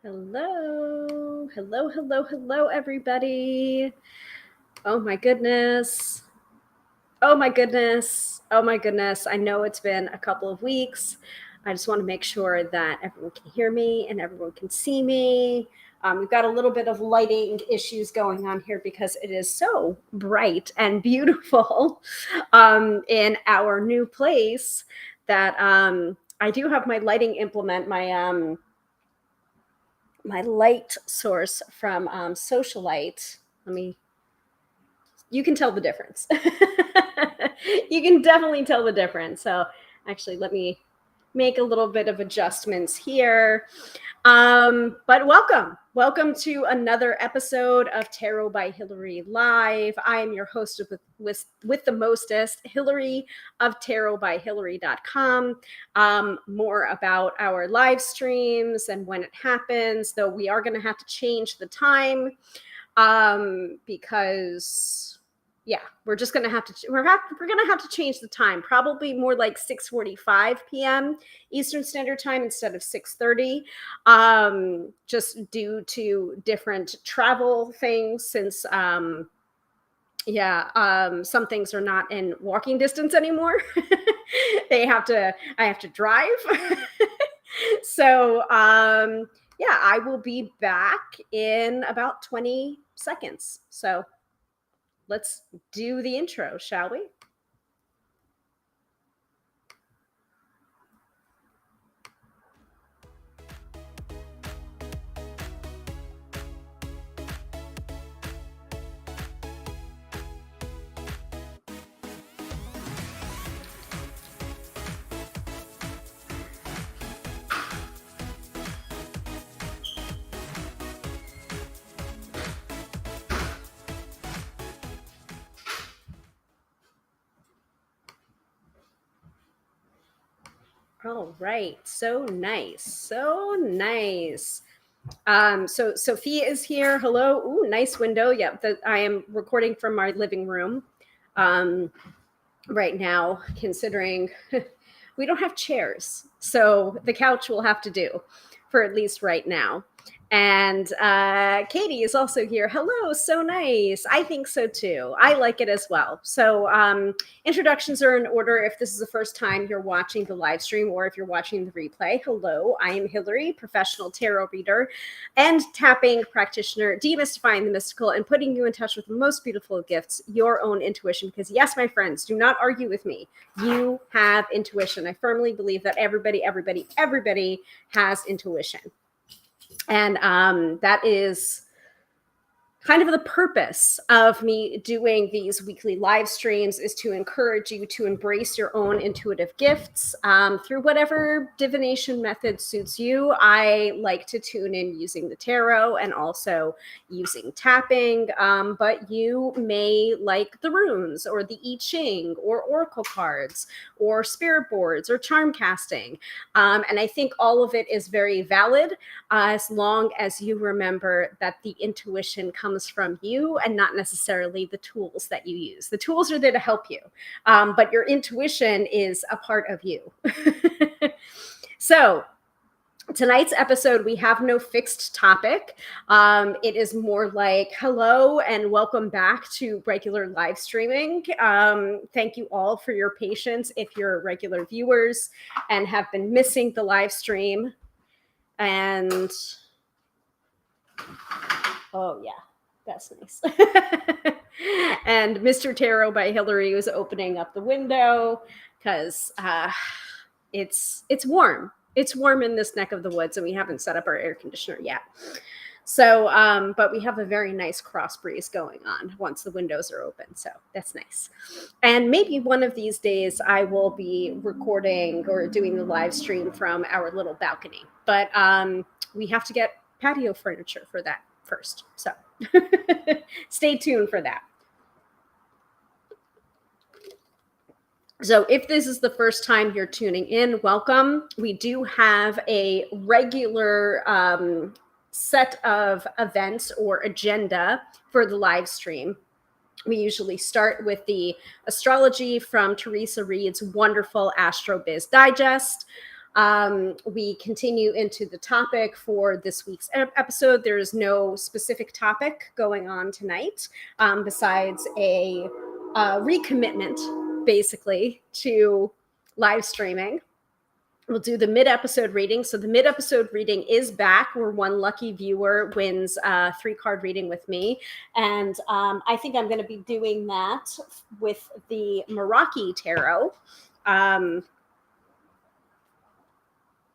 Hello, hello, hello, hello, everybody. Oh my goodness. Oh my goodness. Oh my goodness. I know it's been a couple of weeks. I just want to make sure that everyone can hear me and everyone can see me. We've got a little bit of lighting issues going on here because it is so bright and beautiful in our new place that I do have my lighting implement, my light source from Socialite. You can tell the difference. You can definitely tell the difference. So actually, let me make a little bit of adjustments here. But welcome to another episode of Tarot by Hilary Live. I am your host with the mostest, Hilary of tarotbyhilary.com. More about our live streams and when it happens, though we are going to have to change the time because we're just gonna have to we're gonna have to change the time, probably more like 6:45 p.m. Eastern Standard Time instead of 6:30, just due to different travel things. Since some things are not in walking distance anymore. I have to drive. So I will be back in about 20 seconds. So let's do the intro, shall we? All right. So nice. So nice. So Sophia is here. Hello. Ooh, nice window. Yep. I am recording from our living room right now, considering we don't have chairs. So the couch will have to do for at least right now. And Katie is also here. Hello, so nice. I think so too. I like it as well. So introductions are in order. If this is the first time you're watching the live stream or if you're watching the replay, hello, I am Hilary, professional tarot reader and tapping practitioner, demystifying the mystical and putting you in touch with the most beautiful gifts, your own intuition. Because yes, my friends, do not argue with me. You have intuition. I firmly believe that everybody has intuition. And that is kind of the purpose of me doing these weekly live streams, is to encourage you to embrace your own intuitive gifts through whatever divination method suits you. I like to tune in using the tarot and also using tapping, but you may like the runes or the I Ching or oracle cards or spirit boards or charm casting. And I think all of it is very valid as long as you remember that the intuition comes from you and not necessarily the tools that you use. The tools are there to help you, but your intuition is a part of you. So tonight's episode, we have no fixed topic. It is more like hello and welcome back to regular live streaming. Thank you all for your patience if you're regular viewers and have been missing the live stream. And oh yeah, that's nice. And Mr. Tarot by Hilary was opening up the window because it's warm. It's warm in this neck of the woods, and we haven't set up our air conditioner yet. So, but we have a very nice cross breeze going on once the windows are open. So that's nice. And maybe one of these days I will be recording or doing the live stream from our little balcony. But we have to get patio furniture for that first. So stay tuned for that. So if this is the first time you're tuning in, welcome. We do have a regular set of events or agenda for the live stream. We usually start with the astrology from Teresa Reed's wonderful Astro Biz Digest. We continue into the topic for this week's episode. There is no specific topic going on tonight besides a recommitment, basically, to live streaming. We'll do the mid-episode reading. So the mid-episode reading is back, where one lucky viewer wins a 3-card reading with me. And I think I'm going to be doing that with the Meraki Tarot,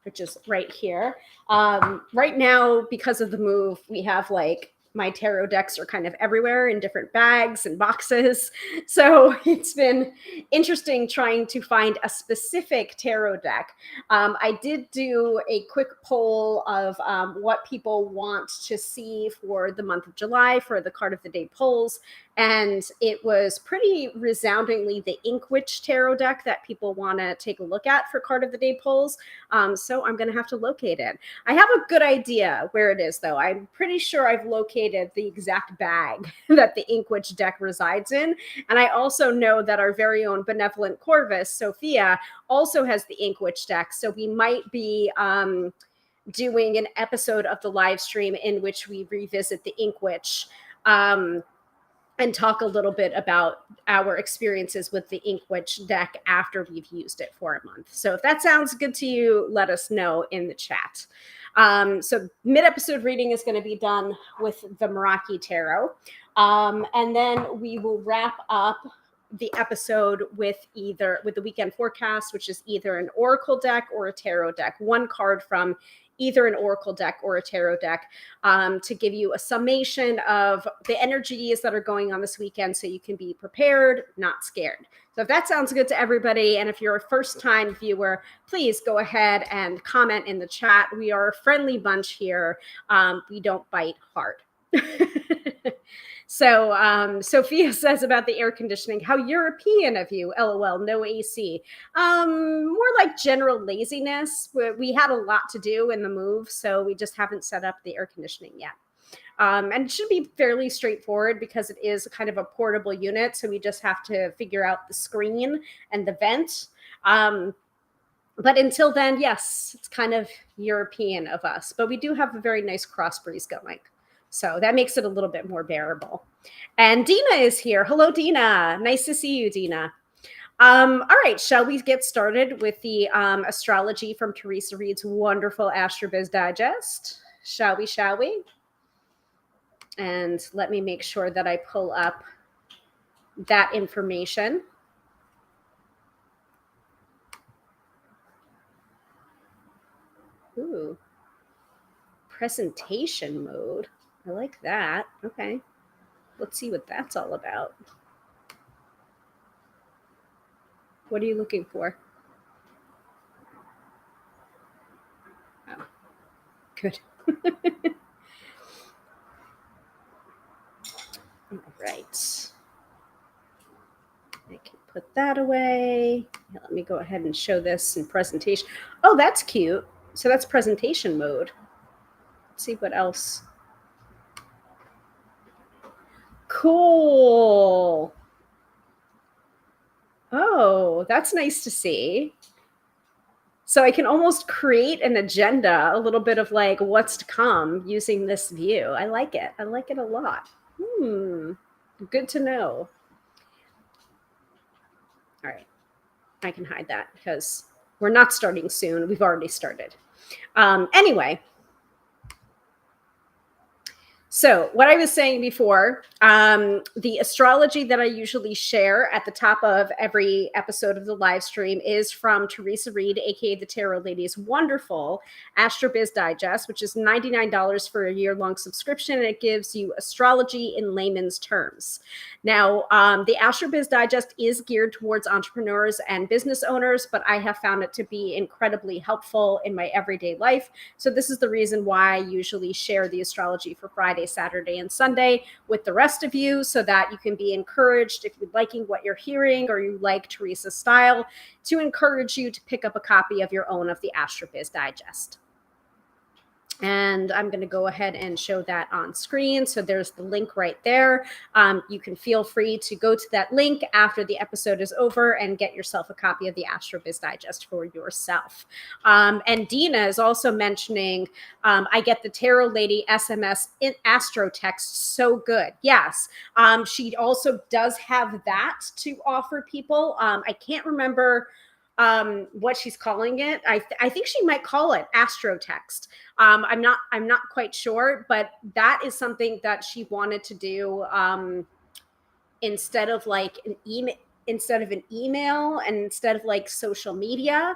which is right here. Right now, because of the move, we have like my tarot decks are kind of everywhere in different bags and boxes. So it's been interesting trying to find a specific tarot deck. I did do a quick poll of what people want to see for the month of July for the card of the day polls. And it was pretty resoundingly the Ink Witch tarot deck that people want to take a look at for card of the day polls. So I'm going to have to locate it. I have a good idea where it is, though. I'm pretty sure I've located the exact bag that the Ink Witch deck resides in. And I also know that our very own benevolent Corvus, Sophia, also has the Ink Witch deck. So we might be doing an episode of the live stream in which we revisit the Ink Witch. And talk a little bit about our experiences with the Ink Witch deck after we've used it for a month. So if that sounds good to you, let us know in the chat. So mid-episode reading is going to be done with the Meraki Tarot. And then we will wrap up the episode with the weekend forecast, which is either an oracle deck or a tarot deck, one card from either an oracle deck or a tarot deck, to give you a summation of the energies that are going on this weekend so you can be prepared, not scared. So if that sounds good to everybody, and if you're a first-time viewer, please go ahead and comment in the chat. We are a friendly bunch here. We don't bite hard. So Sophia says about the air conditioning, how European of you, LOL, no AC. More like general laziness. We had a lot to do in the move, so we just haven't set up the air conditioning yet. And it should be fairly straightforward because it is kind of a portable unit, so we just have to figure out the screen and the vent. But until then, yes, it's kind of European of us, but we do have a very nice cross breeze going. So that makes it a little bit more bearable. And Dina is here. Hello, Dina. Nice to see you, Dina. All right, shall we get started with the astrology from Teresa Reed's wonderful AstroBiz Digest? Shall we? And let me make sure that I pull up that information. Ooh, presentation mode. I like that. Okay. Let's see what that's all about. What are you looking for? Oh, good. All right. I can put that away. Let me go ahead and show this in presentation. Oh, that's cute. So that's presentation mode. Let's see what else. Cool. Oh, that's nice to see. So I can almost create an agenda, a little bit of like what's to come using this view. I like it. I like it a lot. Good to know. All right. I can hide that because we're not starting soon. We've already started. Anyway. So what I was saying before, the astrology that I usually share at the top of every episode of the live stream is from Teresa Reed, aka the Tarot Lady's wonderful AstroBiz Digest, which is $99 for a year-long subscription, and it gives you astrology in layman's terms. Now, the AstroBiz Digest is geared towards entrepreneurs and business owners, but I have found it to be incredibly helpful in my everyday life. So this is the reason why I usually share the astrology for Friday, Saturday, and Sunday with the rest of you so that you can be encouraged if you're liking what you're hearing or you like Teresa's style to encourage you to pick up a copy of your own of the AstroBiz Digest. And I'm going to go ahead and show that on screen. So there's the link right there. You can feel free to go to that link after the episode is over and get yourself a copy of the AstroBiz Digest for yourself. And Dina is also mentioning, I get the Tarot Lady SMS in Astro text. So good. Yes. She also does have that to offer people. I can't remember what she's calling it. I think she might call it Astro Text. I'm not quite sure, but that is something that she wanted to do instead of like an email and instead of like social media.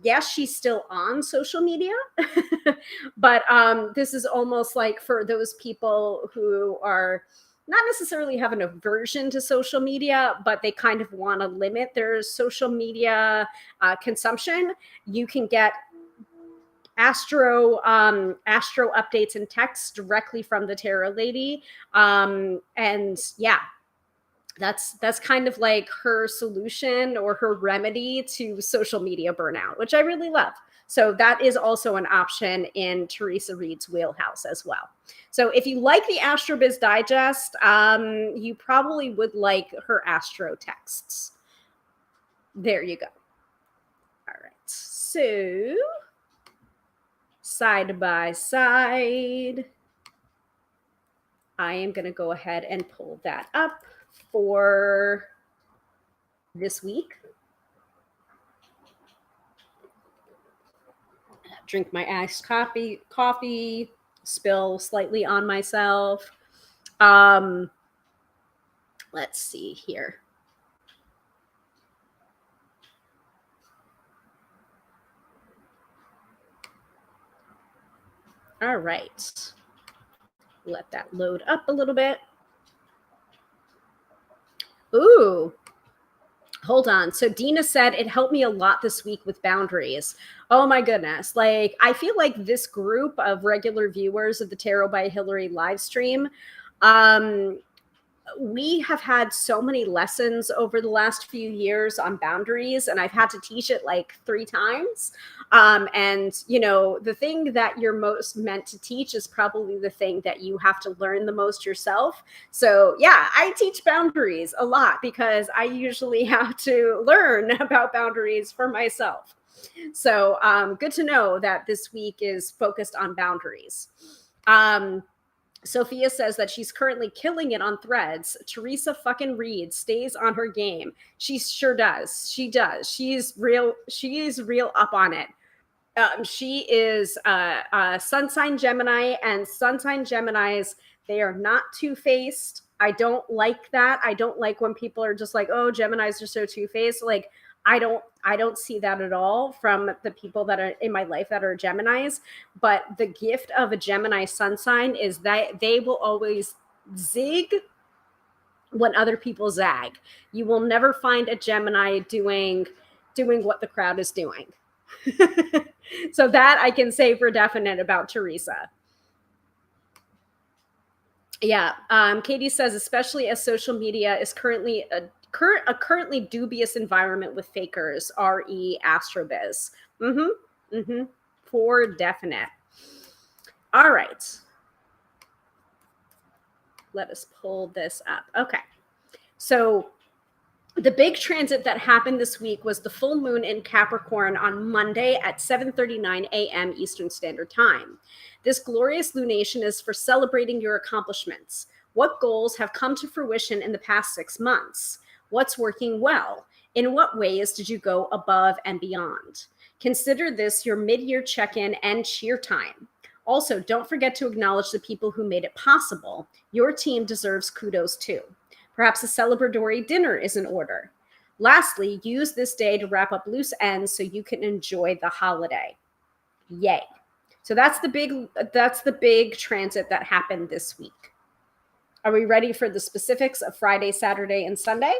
Yes, she's still on social media, but this is almost like for those people who are not necessarily have an aversion to social media, but they kind of want to limit their social media consumption. You can get astro updates and texts directly from the Tarot Lady, and yeah, that's kind of like her solution or her remedy to social media burnout, which I really love. So that is also an option in Teresa Reed's wheelhouse as well. So if you like the AstroBiz Digest, you probably would like her Astro texts. There you go. All right. So side by side, I am going to go ahead and pull that up for this week. Drink my iced coffee, spill slightly on myself. Let's see here. All right. Let that load up a little bit. Ooh, hold on. So Dina said it helped me a lot this week with boundaries. Oh my goodness. Like, I feel like this group of regular viewers of the Tarot by Hilary live stream, we have had so many lessons over the last few years on boundaries, and I've had to teach it like 3 times. And, you know, the thing that you're most meant to teach is probably the thing that you have to learn the most yourself. So, yeah, I teach boundaries a lot because I usually have to learn about boundaries for myself. So, good to know that this week is focused on boundaries. Sophia says that she's currently killing it on Threads. Teresa fucking Reed stays on her game. She sure does. She does. She's real. She is real up on it. She is sun sign Gemini, and sun sign Geminis, they are not two-faced. I don't like that. I don't like when people are just like, oh, Geminis are so two-faced. Like, I don't see that at all from the people that are in my life that are Geminis. But the gift of a Gemini sun sign is that they will always zig when other people zag. You will never find a Gemini doing what the crowd is doing. So that I can say for definite about Teresa. Yeah. Katie says, especially as social media is currently a currently dubious environment with fakers, re astrobiz. For definite. All right. Let us pull this up. Okay. So the big transit that happened this week was the full moon in Capricorn on Monday at 7:39 a.m. Eastern Standard Time. This glorious lunation is for celebrating your accomplishments. What goals have come to fruition in the past 6 months? What's working well? In what ways did you go above and beyond? Consider this your mid-year check-in and cheer time. Also, don't forget to acknowledge the people who made it possible. Your team deserves kudos too. Perhaps a celebratory dinner is in order. Lastly, use this day to wrap up loose ends so you can enjoy the holiday. Yay. So that's the big transit that happened this week. Are we ready for the specifics of Friday, Saturday, and Sunday?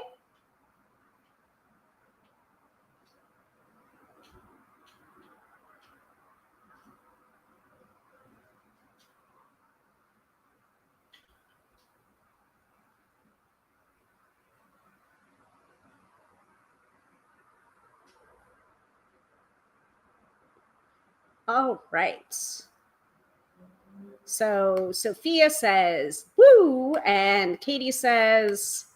All right. So Sophia says, woo, and Katie says,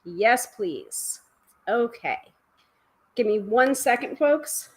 yes, please. Okay. Give me 1 second, folks.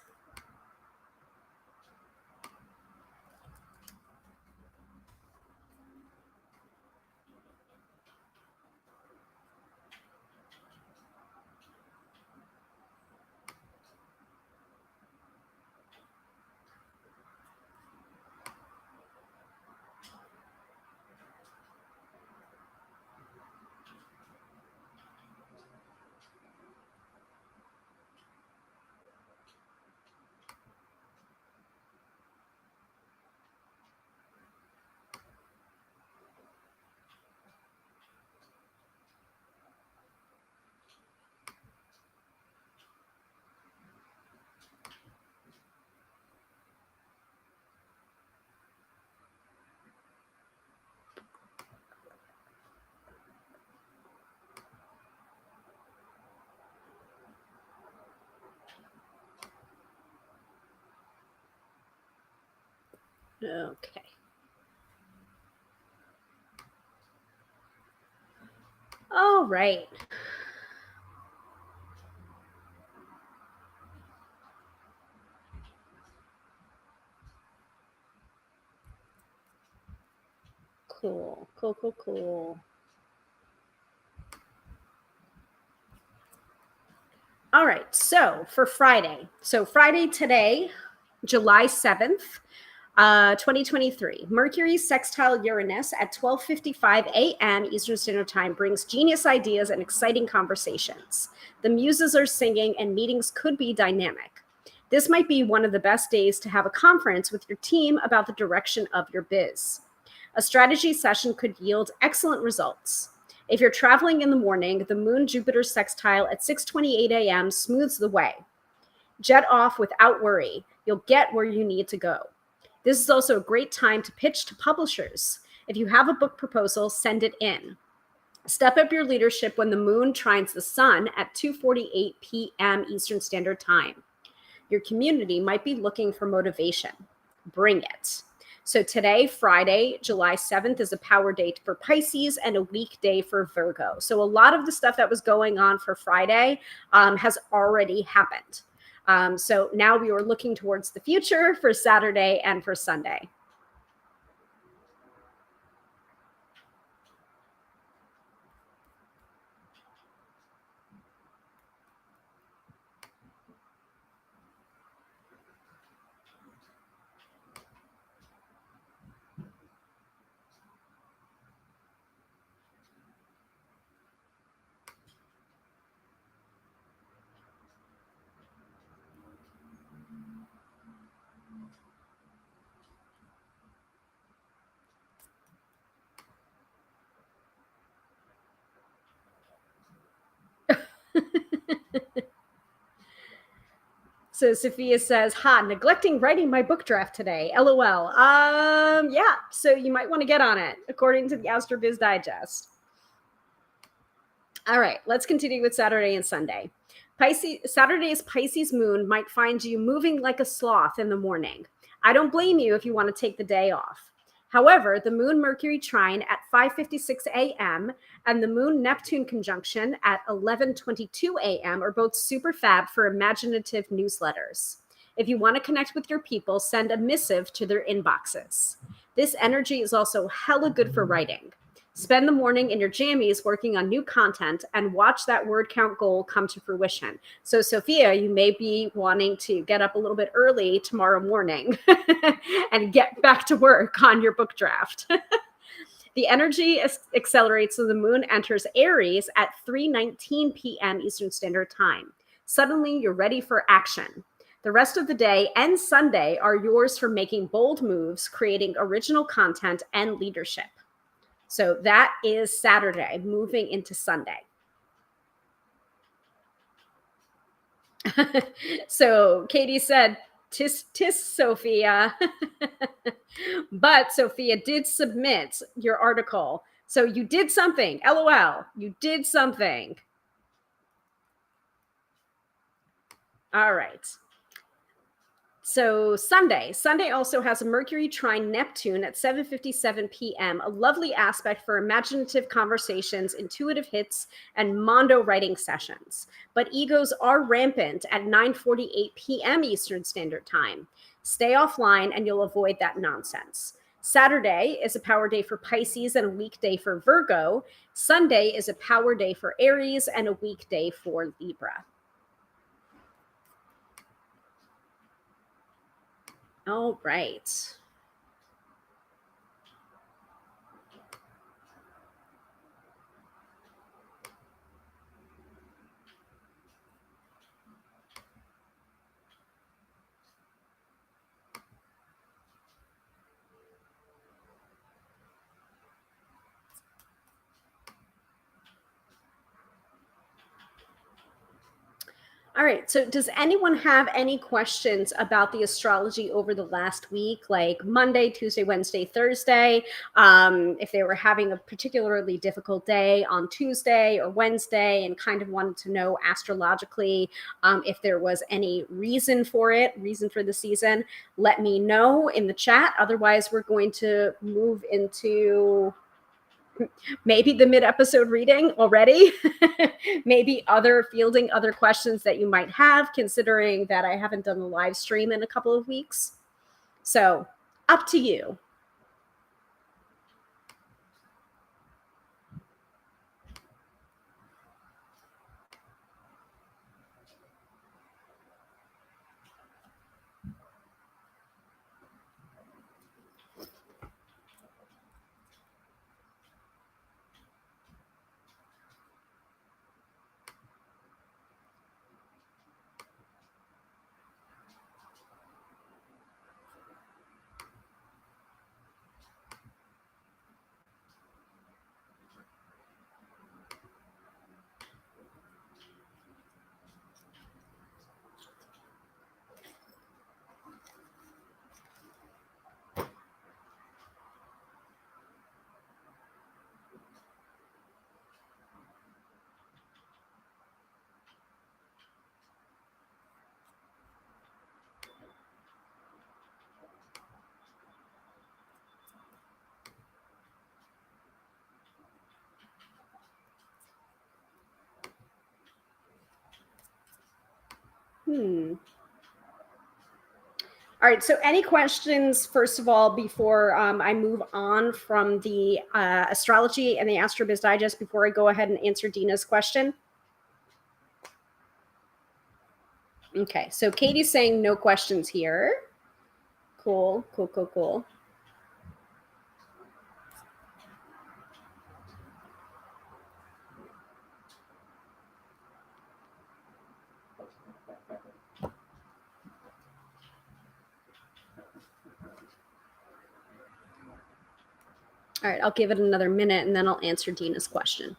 Okay. All right. Cool. All right. So for Friday. So Friday today, July 7th, 2023. Mercury sextile Uranus at 12:55 a.m. Eastern Standard Time brings genius ideas and exciting conversations. The muses are singing and meetings could be dynamic. This might be one of the best days to have a conference with your team about the direction of your biz. A strategy session could yield excellent results. If you're traveling in the morning, the Moon Jupiter sextile at 6:28 a.m. smooths the way. Jet off without worry. You'll get where you need to go. This is also a great time to pitch to publishers. If you have a book proposal, send it in. Step up your leadership when the moon trines the sun at 2:48 p.m. Eastern Standard Time. Your community might be looking for motivation. Bring it. So today, Friday, July 7th, is a power date for Pisces and a weekday for Virgo. So a lot of the stuff that was going on for Friday has already happened. So now we were looking towards the future for Saturday and for Sunday. So Sophia says, "Ha, neglecting writing my book draft today. LOL." Yeah. So you might want to get on it, according to the AstroBiz Digest. All right, let's continue with Saturday and Sunday. Saturday's Pisces moon might find you moving like a sloth in the morning. I don't blame you if you want to take the day off. However, the moon Mercury trine at 5:56 a.m. and the moon Neptune conjunction at 11:22 a.m. are both super fab for imaginative newsletters. If you want to connect with your people, send a missive to their inboxes. This energy is also hella good for writing. Spend the morning in your jammies working on new content and watch that word count goal come to fruition. So, Sophia, you may be wanting to get up a little bit early tomorrow morning and get back to work on your book draft. The energy accelerates so the moon enters Aries at 3:19 p.m. Eastern Standard Time. Suddenly, you're ready for action. The rest of the day and Sunday are yours for making bold moves, creating original content, and leadership. So that is Saturday, moving into Sunday. So Katie said, tis, Sophia. But Sophia did submit your article. So you did something. LOL. You did something. All right. So Sunday also has a Mercury trine Neptune at 7:57 p.m. A lovely aspect for imaginative conversations, intuitive hits, and mondo writing sessions. But egos are rampant at 9:48 p.m. Eastern Standard Time. Stay offline and you'll avoid that nonsense. Saturday is a power day for Pisces and a weekday for Virgo. Sunday is a power day for Aries and a weekday for Libra. All right. All right. So, does anyone have any questions about the astrology over the last week, like Monday, Tuesday, Wednesday, Thursday? If they were having a particularly difficult day on Tuesday or Wednesday and kind of wanted to know astrologically if there was any reason for it, reason for the season, let me know in the chat. Otherwise, we're going to move into maybe the mid-episode reading already. Maybe fielding other questions that you might have, considering that I haven't done the live stream in a couple of weeks. So up to you. All right. So, any questions, first of all, before I move on from the astrology and the AstroBiz Digest, before I go ahead and answer Dina's question? Okay. So, Katie's saying no questions here. Cool. All right. I'll give it another minute and then I'll answer Dina's question.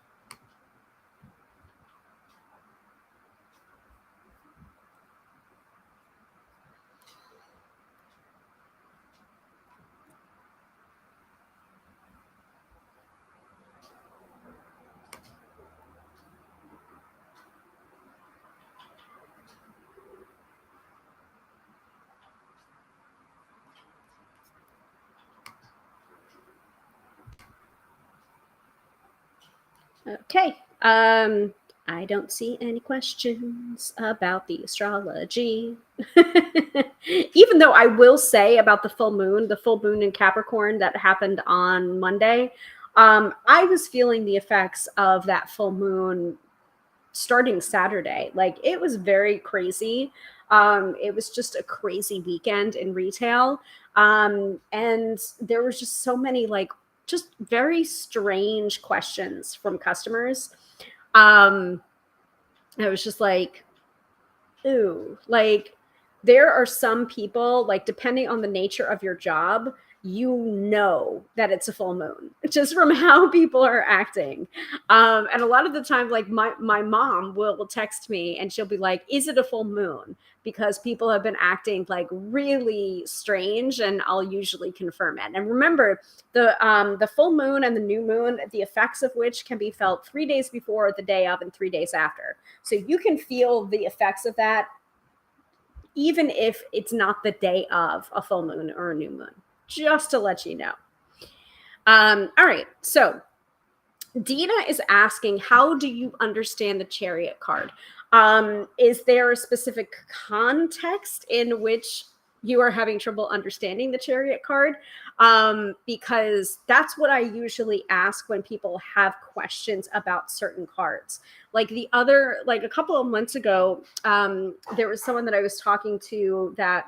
Okay. I don't see any questions about the astrology. Even though I will say about the full moon in Capricorn that happened on Monday, I was feeling the effects of that full moon starting Saturday. Like, it was very crazy. It was just a crazy weekend in retail. And there was just so many, like, just very strange questions from customers. I was just like, ooh, like, there are some people, like, depending on the nature of your job, you know that it's a full moon just from how people are acting. And a lot of the time, like, my mom will text me and she'll be like, is it a full moon? Because people have been acting like really strange, and I'll usually confirm it. And remember, the full moon and the new moon, the effects of which can be felt 3 days before, the day of, and 3 days after. So you can feel the effects of that even if it's not the day of a full moon or a new moon, just to let you know. All right, so Dina is asking, how do you understand the Chariot card? Is there a specific context in which you are having trouble understanding the Chariot card? Because that's what I usually ask when people have questions about certain cards. Like a couple of months ago, there was someone that I was talking to that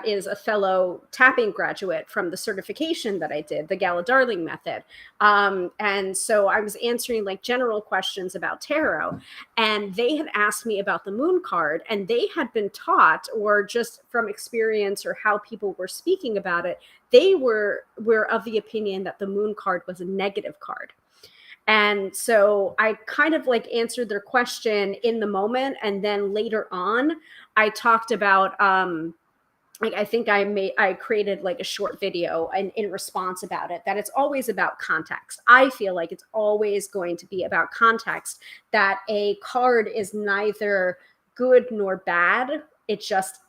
is a fellow tapping graduate from the certification that I did, the Gala Darling method. And so I was answering like general questions about tarot, and they had asked me about the moon card, and they had been taught, or just from experience or how people were speaking about it, they were of the opinion that the moon card was a negative card. And so I kind of like answered their question in the moment. And then later on, I talked about, like, I think I created like a short video in response about it, that it's always about context. I feel like it's always going to be about context, that a card is neither good nor bad. It just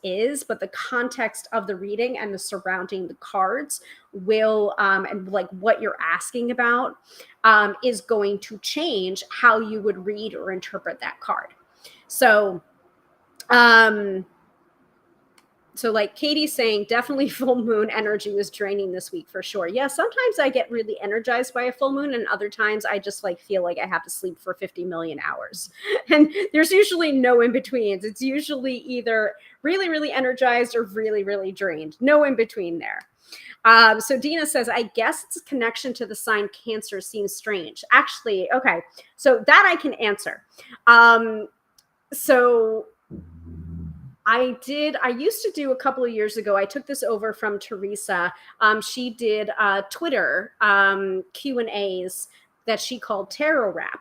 is, but the context of the reading and the surrounding the cards will, and like what you're asking about, is going to change how you would read or interpret that card. So, so like Katie's saying, definitely full moon energy was draining this week for sure. Yeah, sometimes I get really energized by a full moon, and other times I just like feel like I have to sleep for 50 million hours. And there's usually no in betweens. It's usually either really, really energized or really, really drained. No in between there. So Dina says, I guess its connection to the sign Cancer seems strange. Actually, okay, so that I can answer. So I used to do a couple of years ago, I took this over from Teresa. She did Twitter Q&As that she called Tarot Wrap.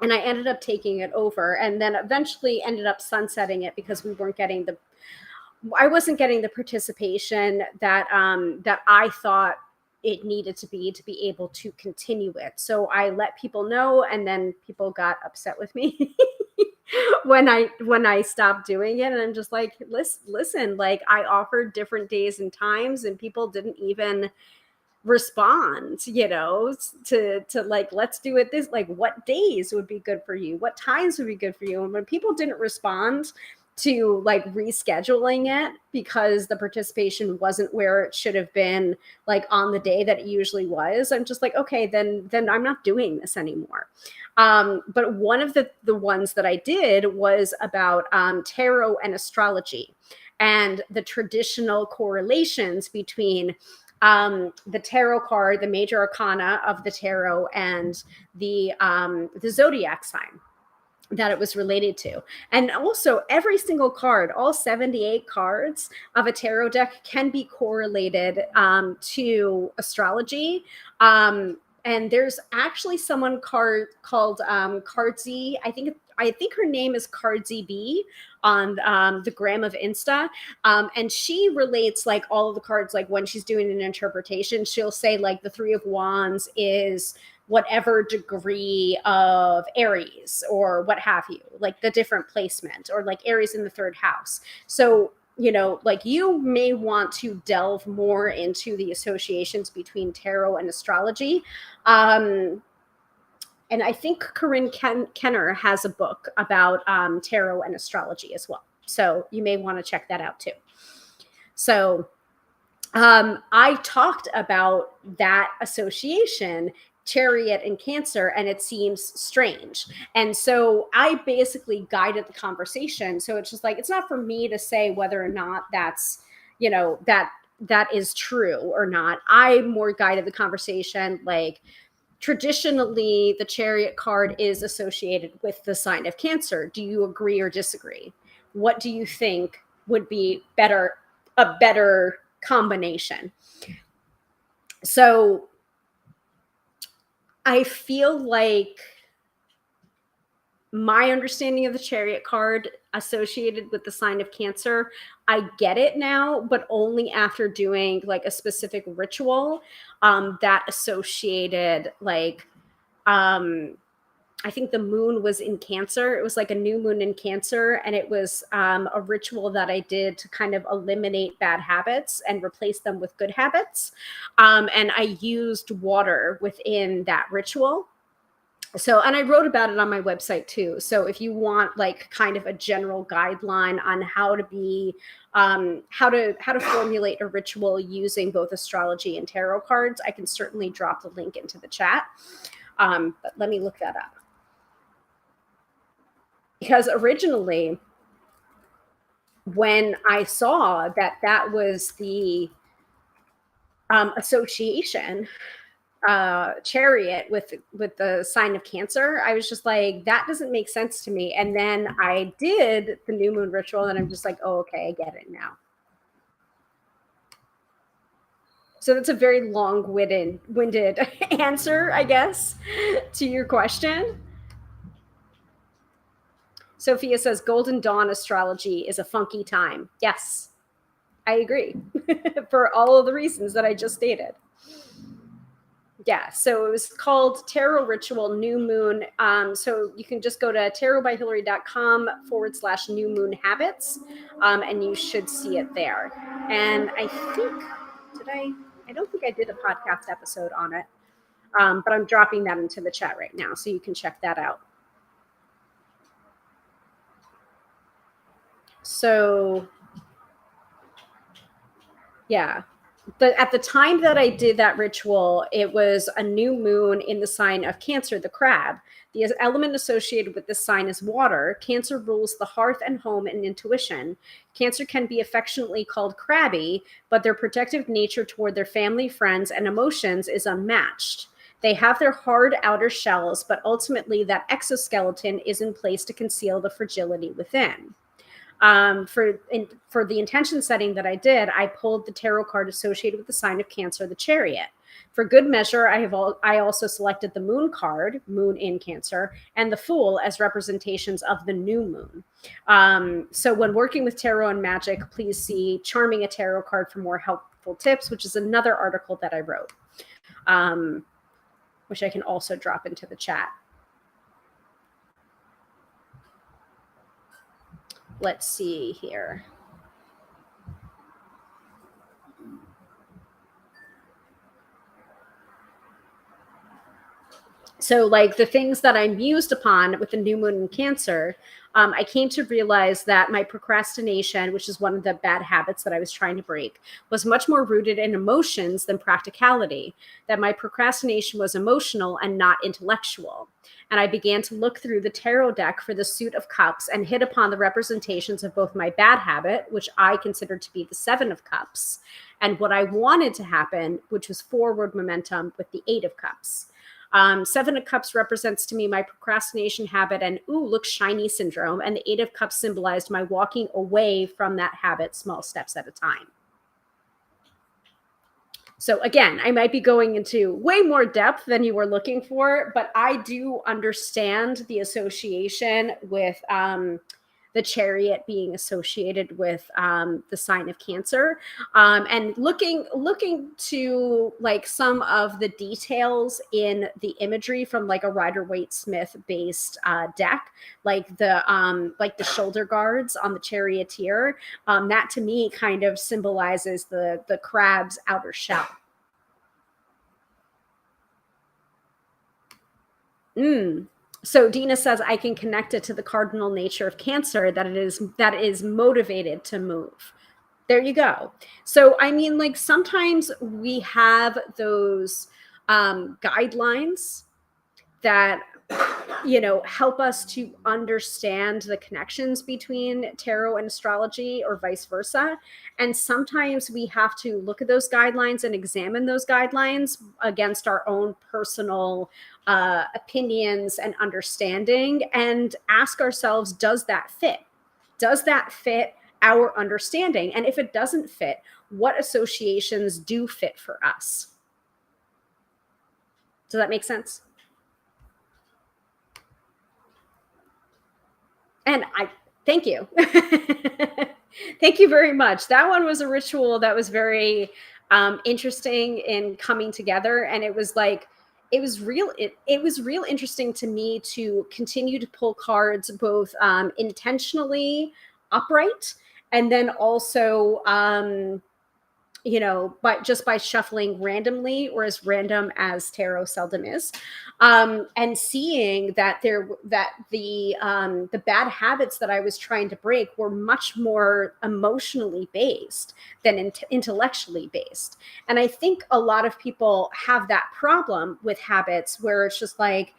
And I ended up taking it over, and then eventually ended up sunsetting it because I wasn't getting the participation that I thought it needed to be able to continue it. So I let people know, and then people got upset with me when I stopped doing it. And I'm just like, listen, like, I offered different days and times, and people didn't even respond, to like, let's do it this, like, what days would be good for you, what times would be good for you. And when people didn't respond to like rescheduling it because the participation wasn't where it should have been, like on the day that it usually was, I'm just like, okay, then I'm not doing this anymore. But one of the ones that I did was about tarot and astrology, and the traditional correlations between the tarot card, the major arcana of the tarot, and the zodiac sign that it was related to. And also every single card, all 78 cards of a tarot deck, can be correlated to astrology. And there's actually someone called Cardzy. I think her name is Cardzy B on the gram of Insta. And she relates like all of the cards, like when she's doing an interpretation, she'll say like the Three of Wands is whatever degree of Aries or what have you, like the different placement, or like Aries in the third house. So, like, you may want to delve more into the associations between tarot and astrology. And I think Corinne Kenner has a book about tarot and astrology as well. So you may want to check that out too. So I talked about that association, Chariot and Cancer, and it seems strange. And so I basically guided the conversation. So it's just like, it's not for me to say whether or not that's, that is true or not. I more guided the conversation. Like, traditionally, the Chariot card is associated with the sign of Cancer. Do you agree or disagree? What do you think would be a better combination? So I feel like my understanding of the Chariot card associated with the sign of Cancer, I get it now, but only after doing like a specific ritual that associated like I think the moon was in Cancer. It was like a new moon in Cancer. And it was a ritual that I did to kind of eliminate bad habits and replace them with good habits. And I used water within that ritual. So, and I wrote about it on my website too. So if you want like kind of a general guideline on how to be, how to formulate a ritual using both astrology and tarot cards, I can certainly drop the link into the chat. But let me look that up. Because originally, when I saw that that was the association chariot with the sign of Cancer, I was just like, that doesn't make sense to me. And then I did the new moon ritual and I'm just like, oh, okay, I get it now. So that's a very long-winded answer, I guess, to your question. Sophia says Golden Dawn astrology is a funky time. Yes, I agree for all of the reasons that I just stated. Yeah, so it was called Tarot Ritual New Moon. So you can just go to tarotbyhilary.com/new moon habits, and you should see it there. And I think, I don't think I did a podcast episode on it, but I'm dropping that into the chat right now, so you can check that out. So, yeah. At the time that I did that ritual, it was a new moon in the sign of Cancer, the crab. The element associated with this sign is water. Cancer rules the hearth and home and intuition. Cancer can be affectionately called crabby, but their protective nature toward their family, friends, and emotions is unmatched. They have their hard outer shells, but ultimately that exoskeleton is in place to conceal the fragility within. For the intention setting that I did, I pulled the tarot card associated with the sign of Cancer, the Chariot. For good measure, I also selected the Moon card, Moon in Cancer, and the Fool as representations of the new moon. So when working with tarot and magic, please see Charming a Tarot Card for more helpful tips, which is another article that I wrote, which I can also drop into the chat. Let's see here. So like the things that I'm mused upon with the new moon in Cancer, I came to realize that my procrastination, which is one of the bad habits that I was trying to break, was much more rooted in emotions than practicality, that my procrastination was emotional and not intellectual. And I began to look through the tarot deck for the Suit of Cups and hit upon the representations of both my bad habit, which I considered to be the Seven of Cups, and what I wanted to happen, which was forward momentum with the Eight of Cups. Seven of Cups represents to me my procrastination habit and, ooh, look, shiny syndrome. And the Eight of Cups symbolized my walking away from that habit, small steps at a time. So again, I might be going into way more depth than you were looking for, but I do understand the association with the Chariot being associated with the sign of Cancer, and looking to like some of the details in the imagery from like a Rider-Waite-Smith based deck, like the shoulder guards on the charioteer. That to me kind of symbolizes the crab's outer shell. So Dina says I can connect it to the cardinal nature of Cancer, that it is motivated to move. There you go. So I mean, like sometimes we have those guidelines that help us to understand the connections between tarot and astrology or vice versa. And sometimes we have to look at those guidelines and examine those guidelines against our own personal opinions and understanding and ask ourselves, does that fit? Does that fit our understanding? And if it doesn't fit, what associations do fit for us? Does that make sense? And I thank you. Thank you very much. That one was a ritual that was very interesting in coming together. And it was like, it was real interesting to me to continue to pull cards both intentionally upright, and then also but just by shuffling randomly, or as random as tarot seldom is, and seeing that the bad habits that I was trying to break were much more emotionally based than intellectually based. And I think a lot of people have that problem with habits where it's just like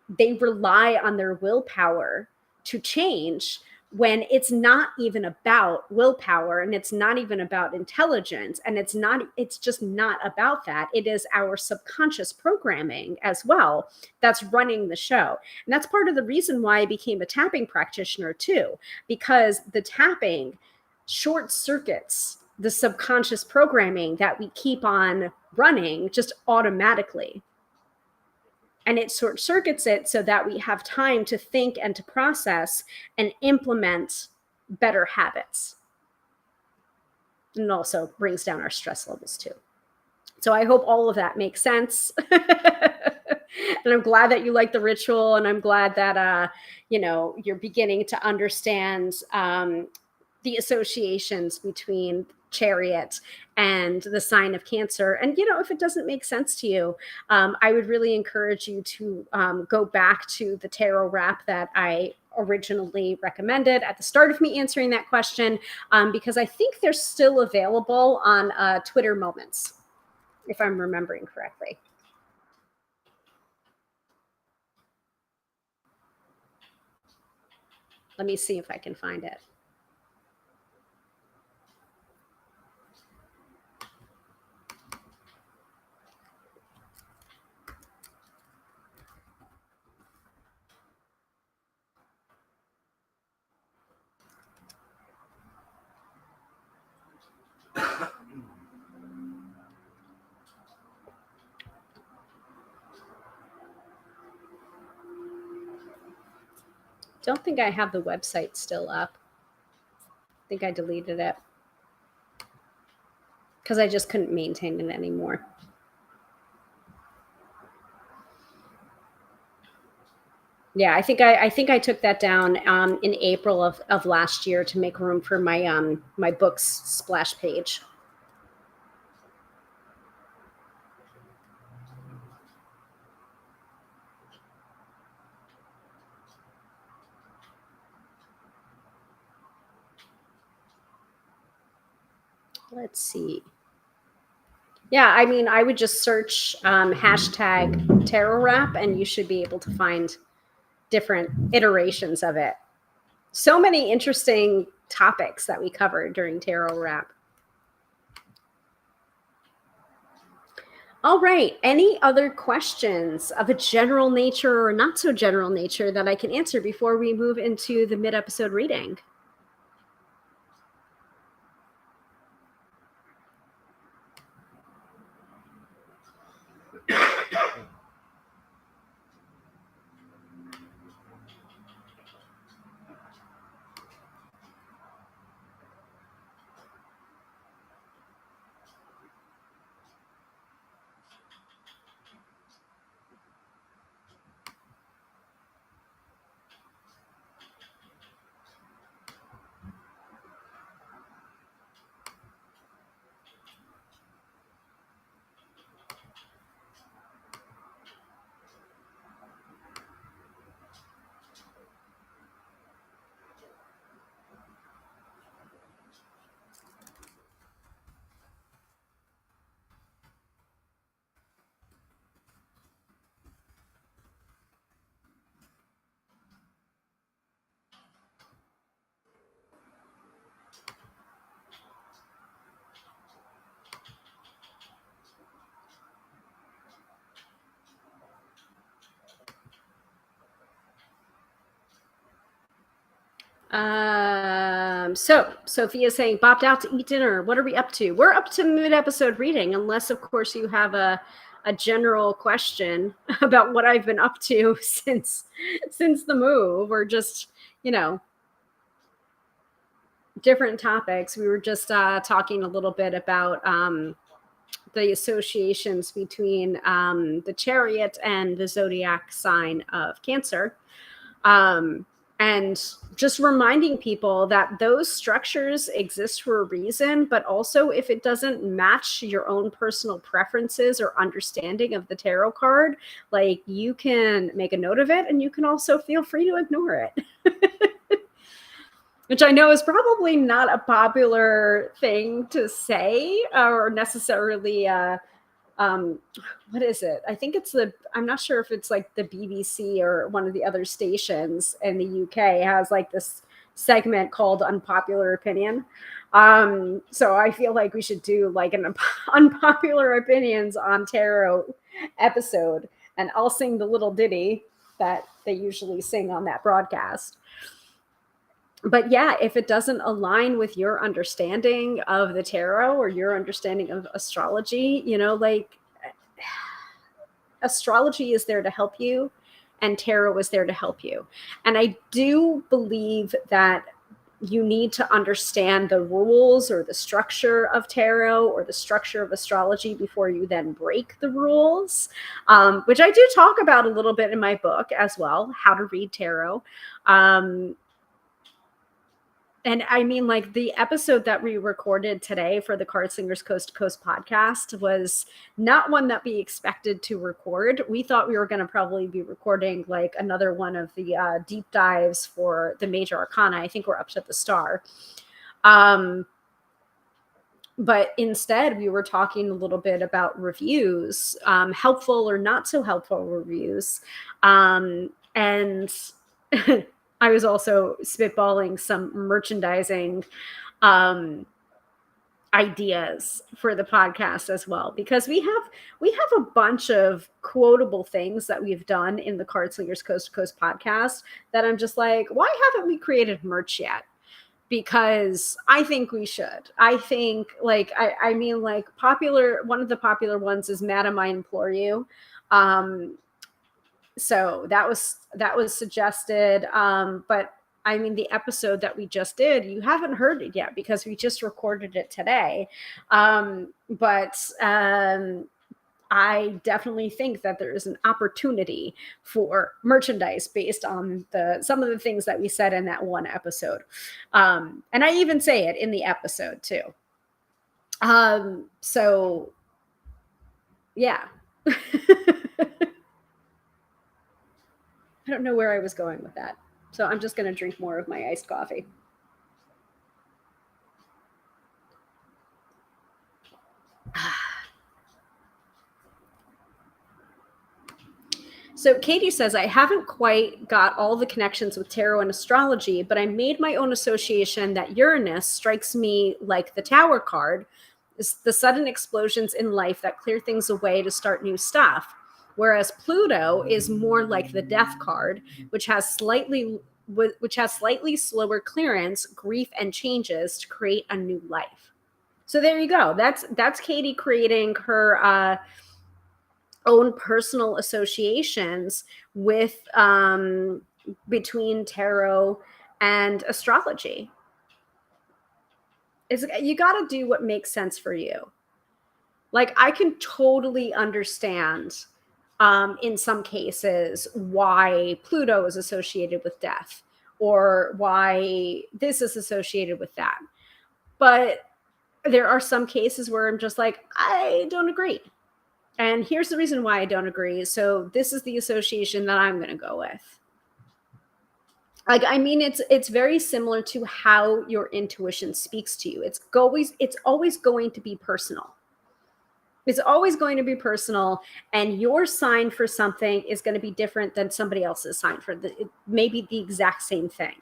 they rely on their willpower to change, when it's not even about willpower, and it's not even about intelligence, and it's just not about that. It is our subconscious programming as well that's running the show. And that's part of the reason why I became a tapping practitioner too, because the tapping short circuits the subconscious programming that we keep on running just automatically, and it short circuits it so that we have time to think and to process and implement better habits. And it also brings down our stress levels too. So I hope all of that makes sense. And I'm glad that you like the ritual, and I'm glad that you're beginning to understand the associations between Chariot and the sign of Cancer. And if it doesn't make sense to you, I would really encourage you to go back to the tarot wrap that I originally recommended at the start of me answering that question, because I think they're still available on Twitter Moments, if I'm remembering correctly. Let me see if I can find it. Don't think I have the website still up. I think I deleted it because I just couldn't maintain it anymore. Yeah, I think I took that down in April of last year to make room for my my books splash page. Let's see. Yeah, I mean, I would just search hashtag tarot wrap, and you should be able to find different iterations of it. So many interesting topics that we covered during tarot wrap. All right. Any other questions of a general nature or not so general nature that I can answer before we move into the mid-episode reading? So Sophia's saying, bopped out to eat dinner. What are we up to? We're up to mid-episode reading, unless, of course, you have a general question about what I've been up to since the move, or just, different topics. We were just talking a little bit about the associations between the chariot and the zodiac sign of Cancer. And just reminding people that those structures exist for a reason, but also if it doesn't match your own personal preferences or understanding of the tarot card, like, you can make a note of it and you can also feel free to ignore it. Which I know is probably not a popular thing to say or necessarily what is it? I think it's I'm not sure if it's like the BBC or one of the other stations in the UK has like this segment called Unpopular Opinion. So I feel like we should do like an unpopular opinions on tarot episode, and I'll sing the little ditty that they usually sing on that broadcast. But yeah, if it doesn't align with your understanding of the tarot or your understanding of astrology, like, astrology is there to help you and tarot is there to help you. And I do believe that you need to understand the rules or the structure of tarot or the structure of astrology before you then break the rules, which I do talk about a little bit in my book as well, How to Read Tarot. And I mean, like, the episode that we recorded today for the Card Slingers Coast to Coast podcast was not one that we expected to record. We thought we were going to probably be recording like another one of the deep dives for the major arcana. I think we're up to the star. But instead, we were talking a little bit about reviews, helpful or not so helpful reviews. And I was also spitballing some merchandising ideas for the podcast as well, because we have a bunch of quotable things that we've done in the Card Slingers Coast to Coast podcast that I'm just like, why haven't we created merch yet? Because I think we should. I think, like, I mean, like, one of the popular ones is Madam, I Implore You. So that was suggested. But I mean, the episode that we just did, you haven't heard it yet because we just recorded it today. But I definitely think that there is an opportunity for merchandise based on some of the things that we said in that one episode. And I even say it in the episode too. So yeah. I don't know where I was going with that. So I'm just going to drink more of my iced coffee. So Katie says, I haven't quite got all the connections with tarot and astrology, but I made my own association that Uranus strikes me like the Tower card, the sudden explosions in life that clear things away to start new stuff. Whereas Pluto is more like the Death card, which has slightly slower clearance, grief, and changes to create a new life. So there you go. That's Katie creating her own personal associations with between tarot and astrology. You got to do what makes sense for you. Like, I can totally understand in some cases why Pluto is associated with death or why this is associated with that. But there are some cases where I'm just like, I don't agree. And here's the reason why I don't agree. So this is the association that I'm going to go with. Like, I mean, it's very similar to how your intuition speaks to you. It's always going to be personal. It's always going to be personal, and your sign for something is going to be different than somebody else's sign for it may be the exact same thing.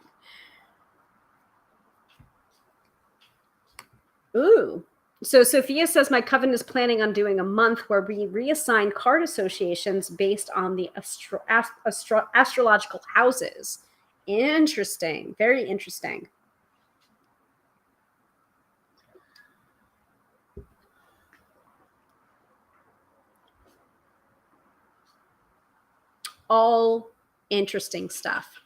Ooh. So Sophia says, my coven is planning on doing a month where we reassign card associations based on the astrological houses. Interesting. Very interesting. All interesting stuff.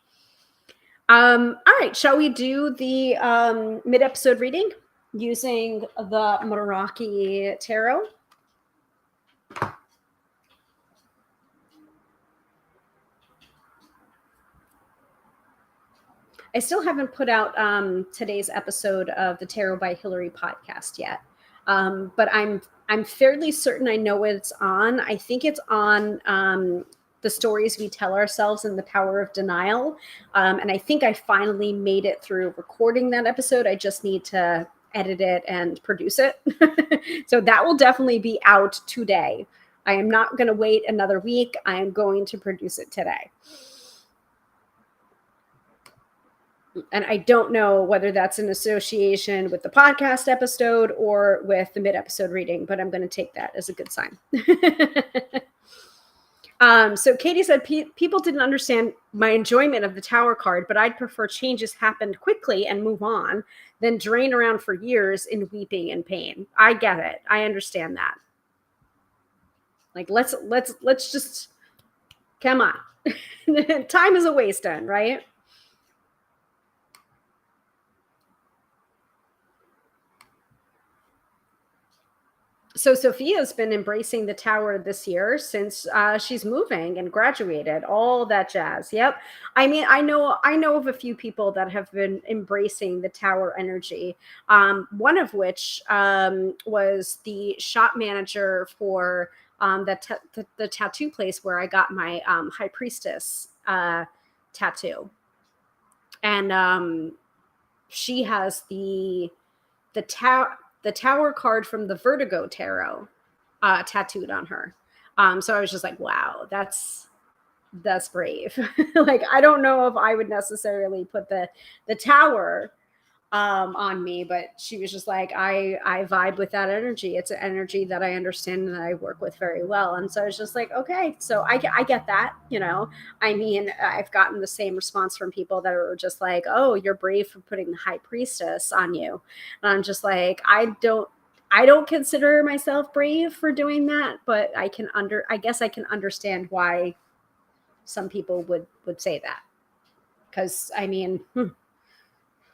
All right. Shall we do the mid-episode reading using the Meraki Tarot? I still haven't put out today's episode of the Tarot by Hilary podcast yet, but I'm fairly certain I know it's on. I think it's on the stories we tell ourselves and the power of denial, and I think I finally made it through recording that episode. I just need to edit it and produce it, so that will definitely be out today. I am not going to wait another week. I am going to produce it today. And I don't know whether that's in association with the podcast episode or with the mid-episode reading, but I'm going to take that as a good sign. So Katie said, people didn't understand my enjoyment of the Tower card, but I'd prefer changes happened quickly and move on than drain around for years in weeping and pain. I get it. I understand that. Like, let's just, come on. Time is a waste then, right? So Sophia's been embracing the Tower this year since she's moving and graduated, all that jazz. Yep. I mean, I know of a few people that have been embracing the Tower energy. One of which was the shop manager for the tattoo place where I got my High Priestess tattoo, and she has the Tower card from the Vertigo Tarot tattooed on her. So I was just like, wow, that's brave. Like, I don't know if I would necessarily put the Tower on me, but she was just like, I vibe with that energy. It's an energy that I understand and that I work with very well. And so I was just like, okay, so I get that, you know. I mean, I've gotten the same response from people that are just like, oh, you're brave for putting the High Priestess on you. And I'm just like, I don't consider myself brave for doing that, but I guess I can understand why some people would say that. Because I mean,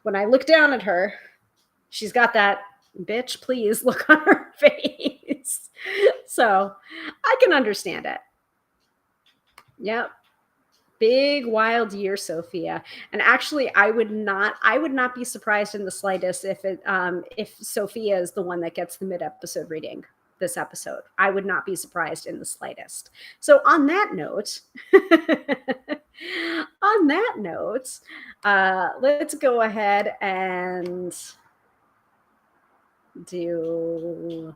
when I look down at her, she's got that bitch, please look on her face. So I can understand it. Yep. Big wild year, Sophia. And actually, I would not be surprised in the slightest if Sophia is the one that gets the mid-episode reading this episode. I would not be surprised in the slightest. So on that note, let's go ahead and do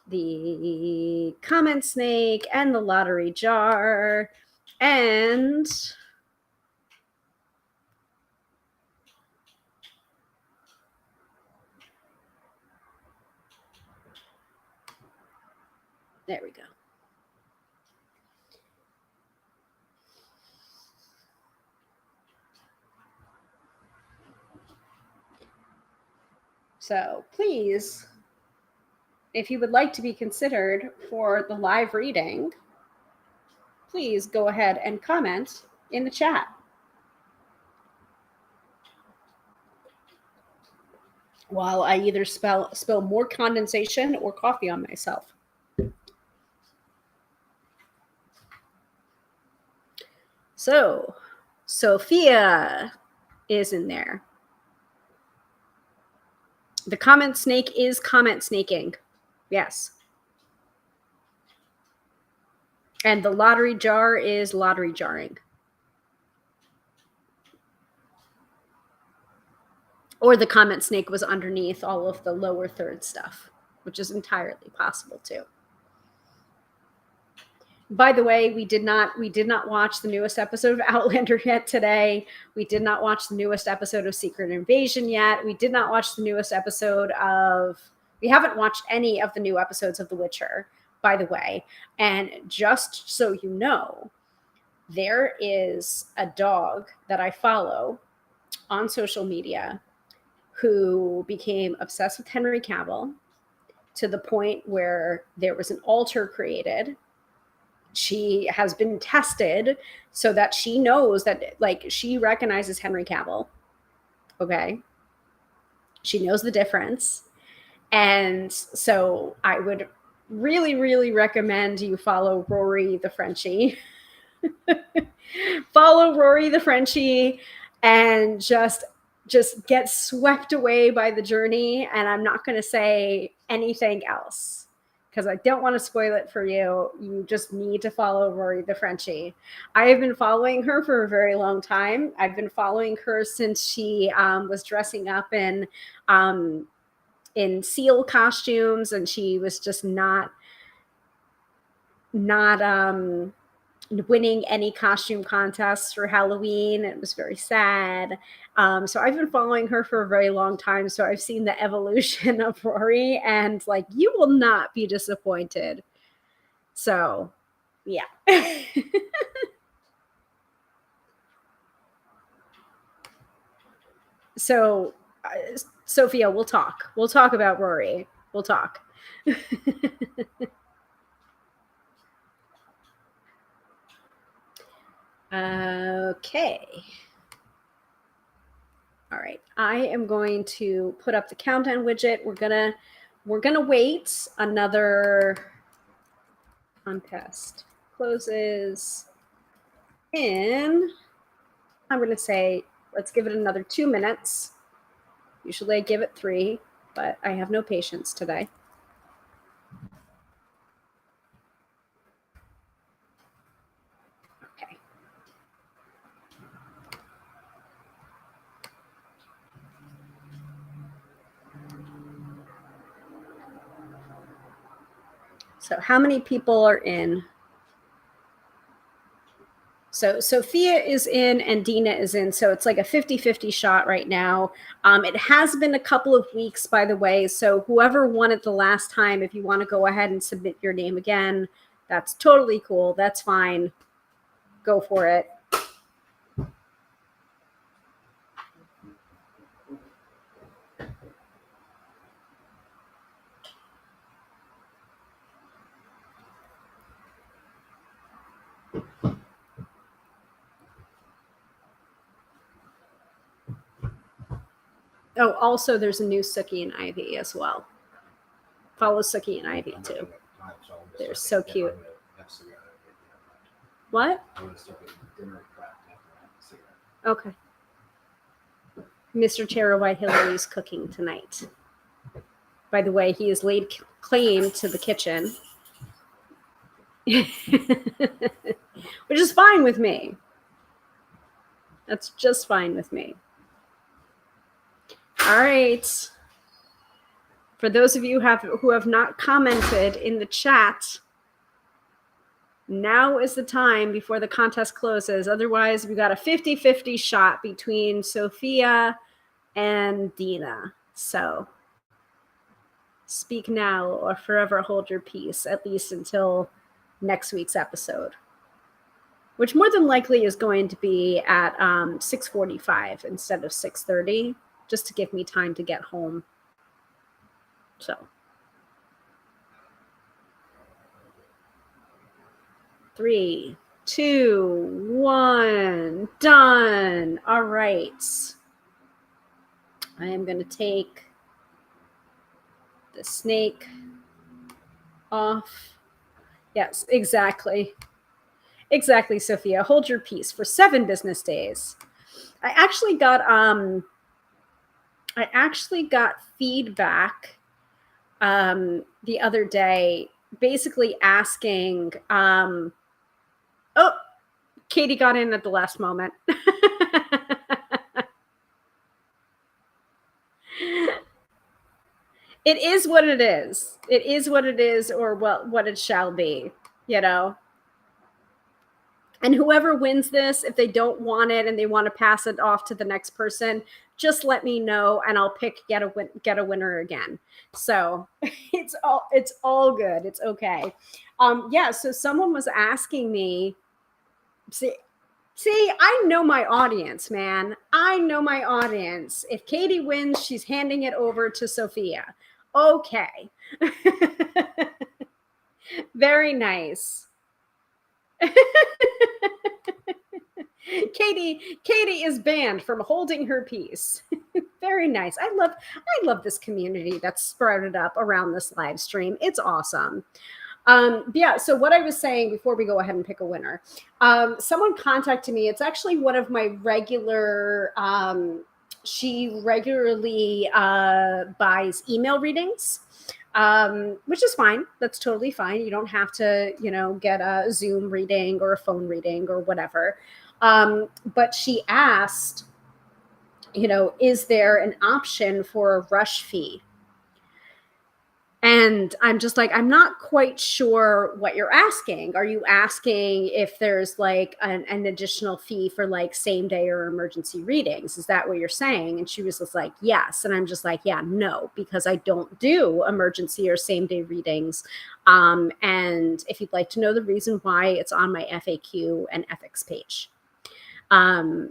the comment snake and the lottery jar, and there we go. So please, if you would like to be considered for the live reading, please go ahead and comment in the chat. While I either spill more condensation or coffee on myself. So, Sophia is in there. The comment snake is comment snaking. Yes. And the lottery jar is lottery jarring. Or the comment snake was underneath all of the lower third stuff, which is entirely possible too. By the way, we did not watch the newest episode of Outlander yet today. We did not watch the newest episode of Secret Invasion yet. We did not watch the newest episode of... We haven't watched any of the new episodes of The Witcher, by the way. And just so you know, there is a dog that I follow on social media who became obsessed with Henry Cavill to the point where there was an altar created. She has been tested so that she knows that, like, she recognizes Henry Cavill. Okay. She knows the difference. And so I would really, really recommend you follow Rory the Frenchie. Follow Rory the Frenchie and just get swept away by the journey. And I'm not going to say anything else because I don't want to spoil it for you. You just need to follow Rory the Frenchie. I have been following her for a very long time. I've been following her since she was dressing up in seal costumes, and she was just not winning any costume contests for Halloween. It was very sad. So I've been following her for a very long time. So I've seen the evolution of Rory, and like, you will not be disappointed. So yeah. So Sophia, we'll talk. We'll talk about Rory. We'll talk. Okay. All right. I am going to put up the countdown widget. We're gonna wait another contest closes in, I'm gonna say, let's give it another 2 minutes. Usually I give it 3, but I have no patience today. Okay. So how many people are in? So Sophia is in and Dina is in. So it's like a 50-50 shot right now. It has been a couple of weeks, by the way. So whoever won it the last time, if you want to go ahead and submit your name again, that's totally cool. That's fine. Go for it. Oh, also there's a new Sookie and Ivy as well. Follow Sookie and Ivy too. They're so cute. What? Okay. Mr. Terabyte Hillary's cooking tonight. By the way, he has laid claim to the kitchen, which is fine with me. That's just fine with me. All right. For those of you who have not commented in the chat, now is the time before the contest closes. Otherwise, we got a 50-50 shot between Sophia and Dina. So speak now or forever hold your peace, at least until next week's episode, which more than likely is going to be at 6:45 instead of 6:30, just to give me time to get home. So 3, 2, 1, done. All right. I am going to take the snake off. Yes, exactly. Exactly, Sophia. Hold your peace for 7 business days. I actually got feedback the other day, basically asking. Oh, Katie got in at the last moment. It is what it is. It is what it is, or what it shall be, you know. And whoever wins this, if they don't want it and they want to pass it off to the next person, just let me know and I'll get a winner again. So it's all good. It's okay. Yeah. So someone was asking me. See, I know my audience, man. I know my audience. If Katie wins, she's handing it over to Sophia. Okay. Very nice. Katie is banned from holding her peace. Very nice. I love this community that's sprouted up around this live stream. It's awesome. Yeah, so what I was saying before we go ahead and pick a winner, someone contacted me. It's actually one of my regular, she regularly buys email readings, which is fine. That's totally fine. You don't have to, get a Zoom reading or a phone reading or whatever. But she asked, is there an option for a rush fee? And I'm just like, I'm not quite sure what you're asking. Are you asking if there's like an additional fee for like same day or emergency readings? Is that what you're saying? And she was just like, yes. And I'm just like, yeah, no, because I don't do emergency or same day readings. And if you'd like to know the reason why, it's on my FAQ and ethics page.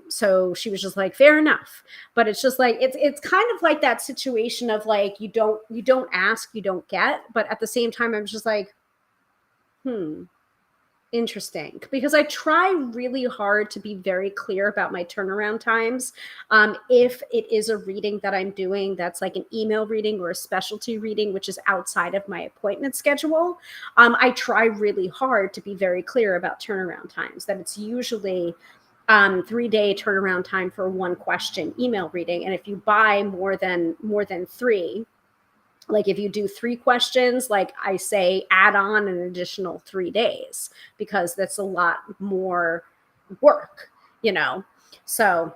So she was just like, fair enough. But it's just like, it's kind of like that situation of like, you don't ask, you don't get. But at the same time, I'm just like, interesting, because I try really hard to be very clear about my turnaround times. If it is a reading that I'm doing that's like an email reading or a specialty reading, which is outside of my appointment schedule, I try really hard to be very clear about turnaround times, that it's usually 3-day turnaround time for one question email reading. And if you buy more than 3, like if you do 3 questions, like I say, add on an additional 3 days, because that's a lot more work, So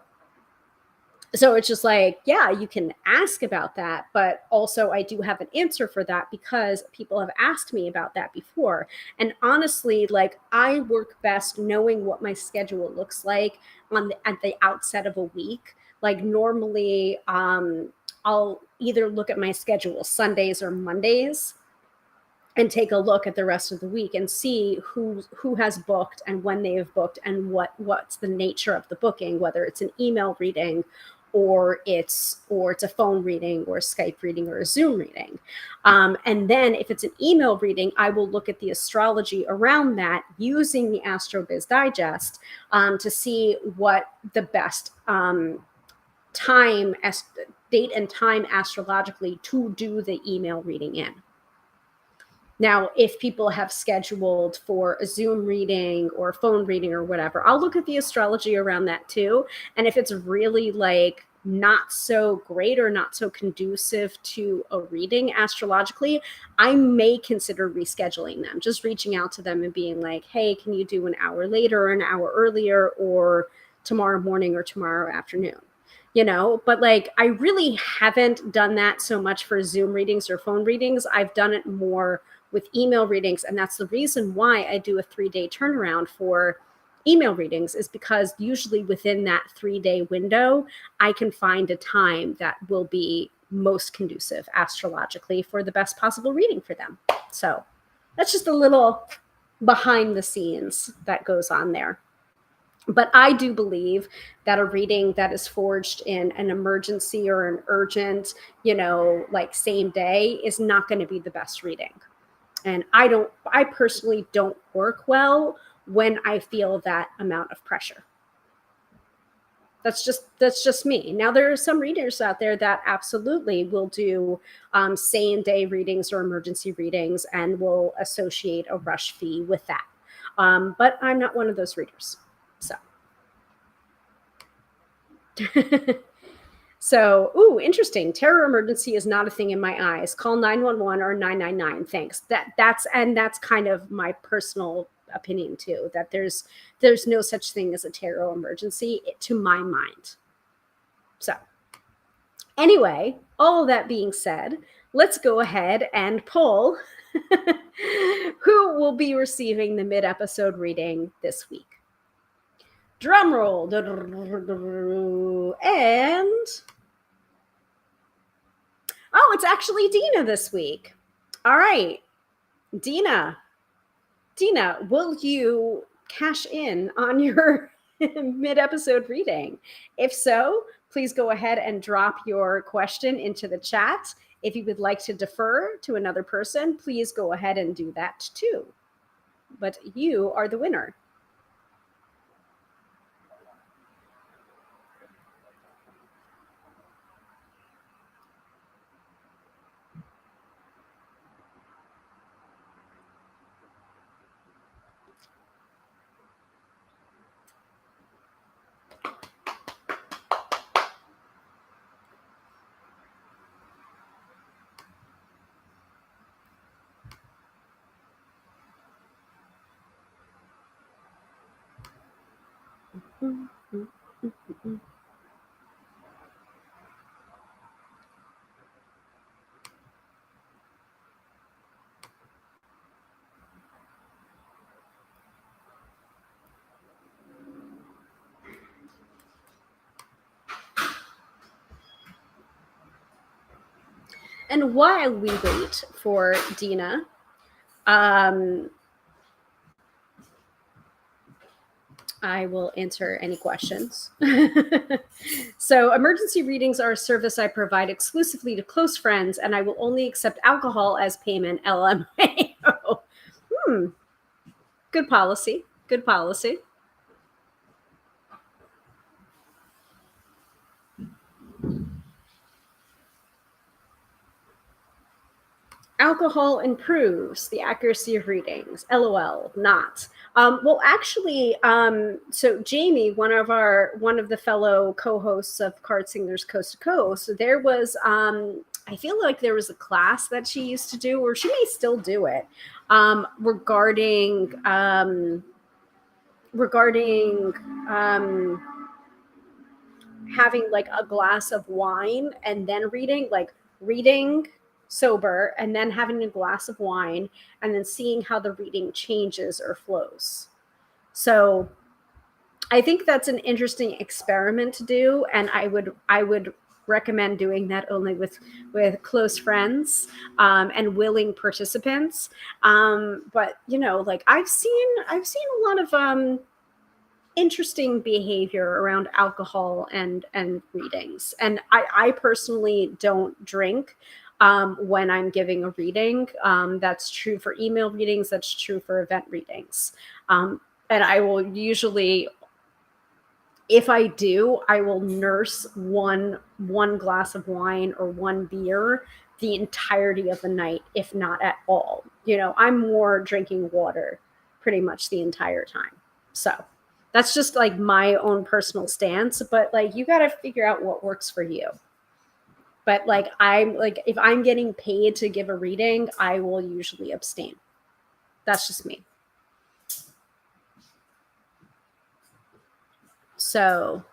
it's just like, yeah, you can ask about that, but also I do have an answer for that because people have asked me about that before. And honestly, like I work best knowing what my schedule looks like at the outset of a week. Like normally, I'll either look at my schedule Sundays or Mondays and take a look at the rest of the week and see who has booked and when they have booked and what's the nature of the booking, whether it's an email reading or it's a phone reading or a Skype reading or a Zoom reading. And then if it's an email reading, I will look at the astrology around that using the AstroBiz Digest to see what the best date and time astrologically to do the email reading in. Now, if people have scheduled for a Zoom reading or a phone reading or whatever, I'll look at the astrology around that too. And if it's really like not so great or not so conducive to a reading astrologically, I may consider rescheduling them, just reaching out to them and being like, hey, can you do an hour later or an hour earlier or tomorrow morning or tomorrow afternoon? But like I really haven't done that so much for Zoom readings or phone readings. I've done it more with email readings. And that's the reason why I do a 3-day turnaround for email readings, is because usually within that 3-day window, I can find a time that will be most conducive astrologically for the best possible reading for them. So that's just a little behind the scenes that goes on there. But I do believe that a reading that is forged in an emergency or an urgent, like same day is not going to be the best reading. And I personally don't work well when I feel that amount of pressure. That's just me. Now, there are some readers out there that absolutely will do same day readings or emergency readings and will associate a rush fee with that. But I'm not one of those readers. So. So, interesting. Terror emergency is not a thing in my eyes. Call 911 or 999. Thanks. That's kind of my personal opinion too, that there's no such thing as a terror emergency to my mind. So anyway, all of that being said, let's go ahead and pull who will be receiving the mid-episode reading this week. Drum roll. And it's actually Dina this week. All right. Dina, will you cash in on your mid-episode reading? If so, please go ahead and drop your question into the chat. If you would like to defer to another person, please go ahead and do that too. But you are the winner. And while we wait for Dina, I will answer any questions. So, emergency readings are a service I provide exclusively to close friends, and I will only accept alcohol as payment. LMAO. Good policy. Good policy. Alcohol improves the accuracy of readings. LOL, not. Well, actually, so Jamie, one of the fellow co-hosts of Card Singers Coast to Coast, there was I feel like there was a class that she used to do, or she may still do it, regarding having like a glass of wine and then reading sober and then having a glass of wine and then seeing how the reading changes or flows. So I think that's an interesting experiment to do, and I would recommend doing that only with close friends and willing participants. But like I've seen a lot of interesting behavior around alcohol and readings, and I personally don't drink when I'm giving a reading. That's true for email readings, that's true for event readings, and I will usually, if I do, I will nurse one glass of wine or one beer the entirety of the night, if not at all. I'm more drinking water pretty much the entire time. So that's just like my own personal stance, but like you got to figure out what works for you. But like I'm like if I'm getting paid to give a reading, I will usually abstain. That's just me. So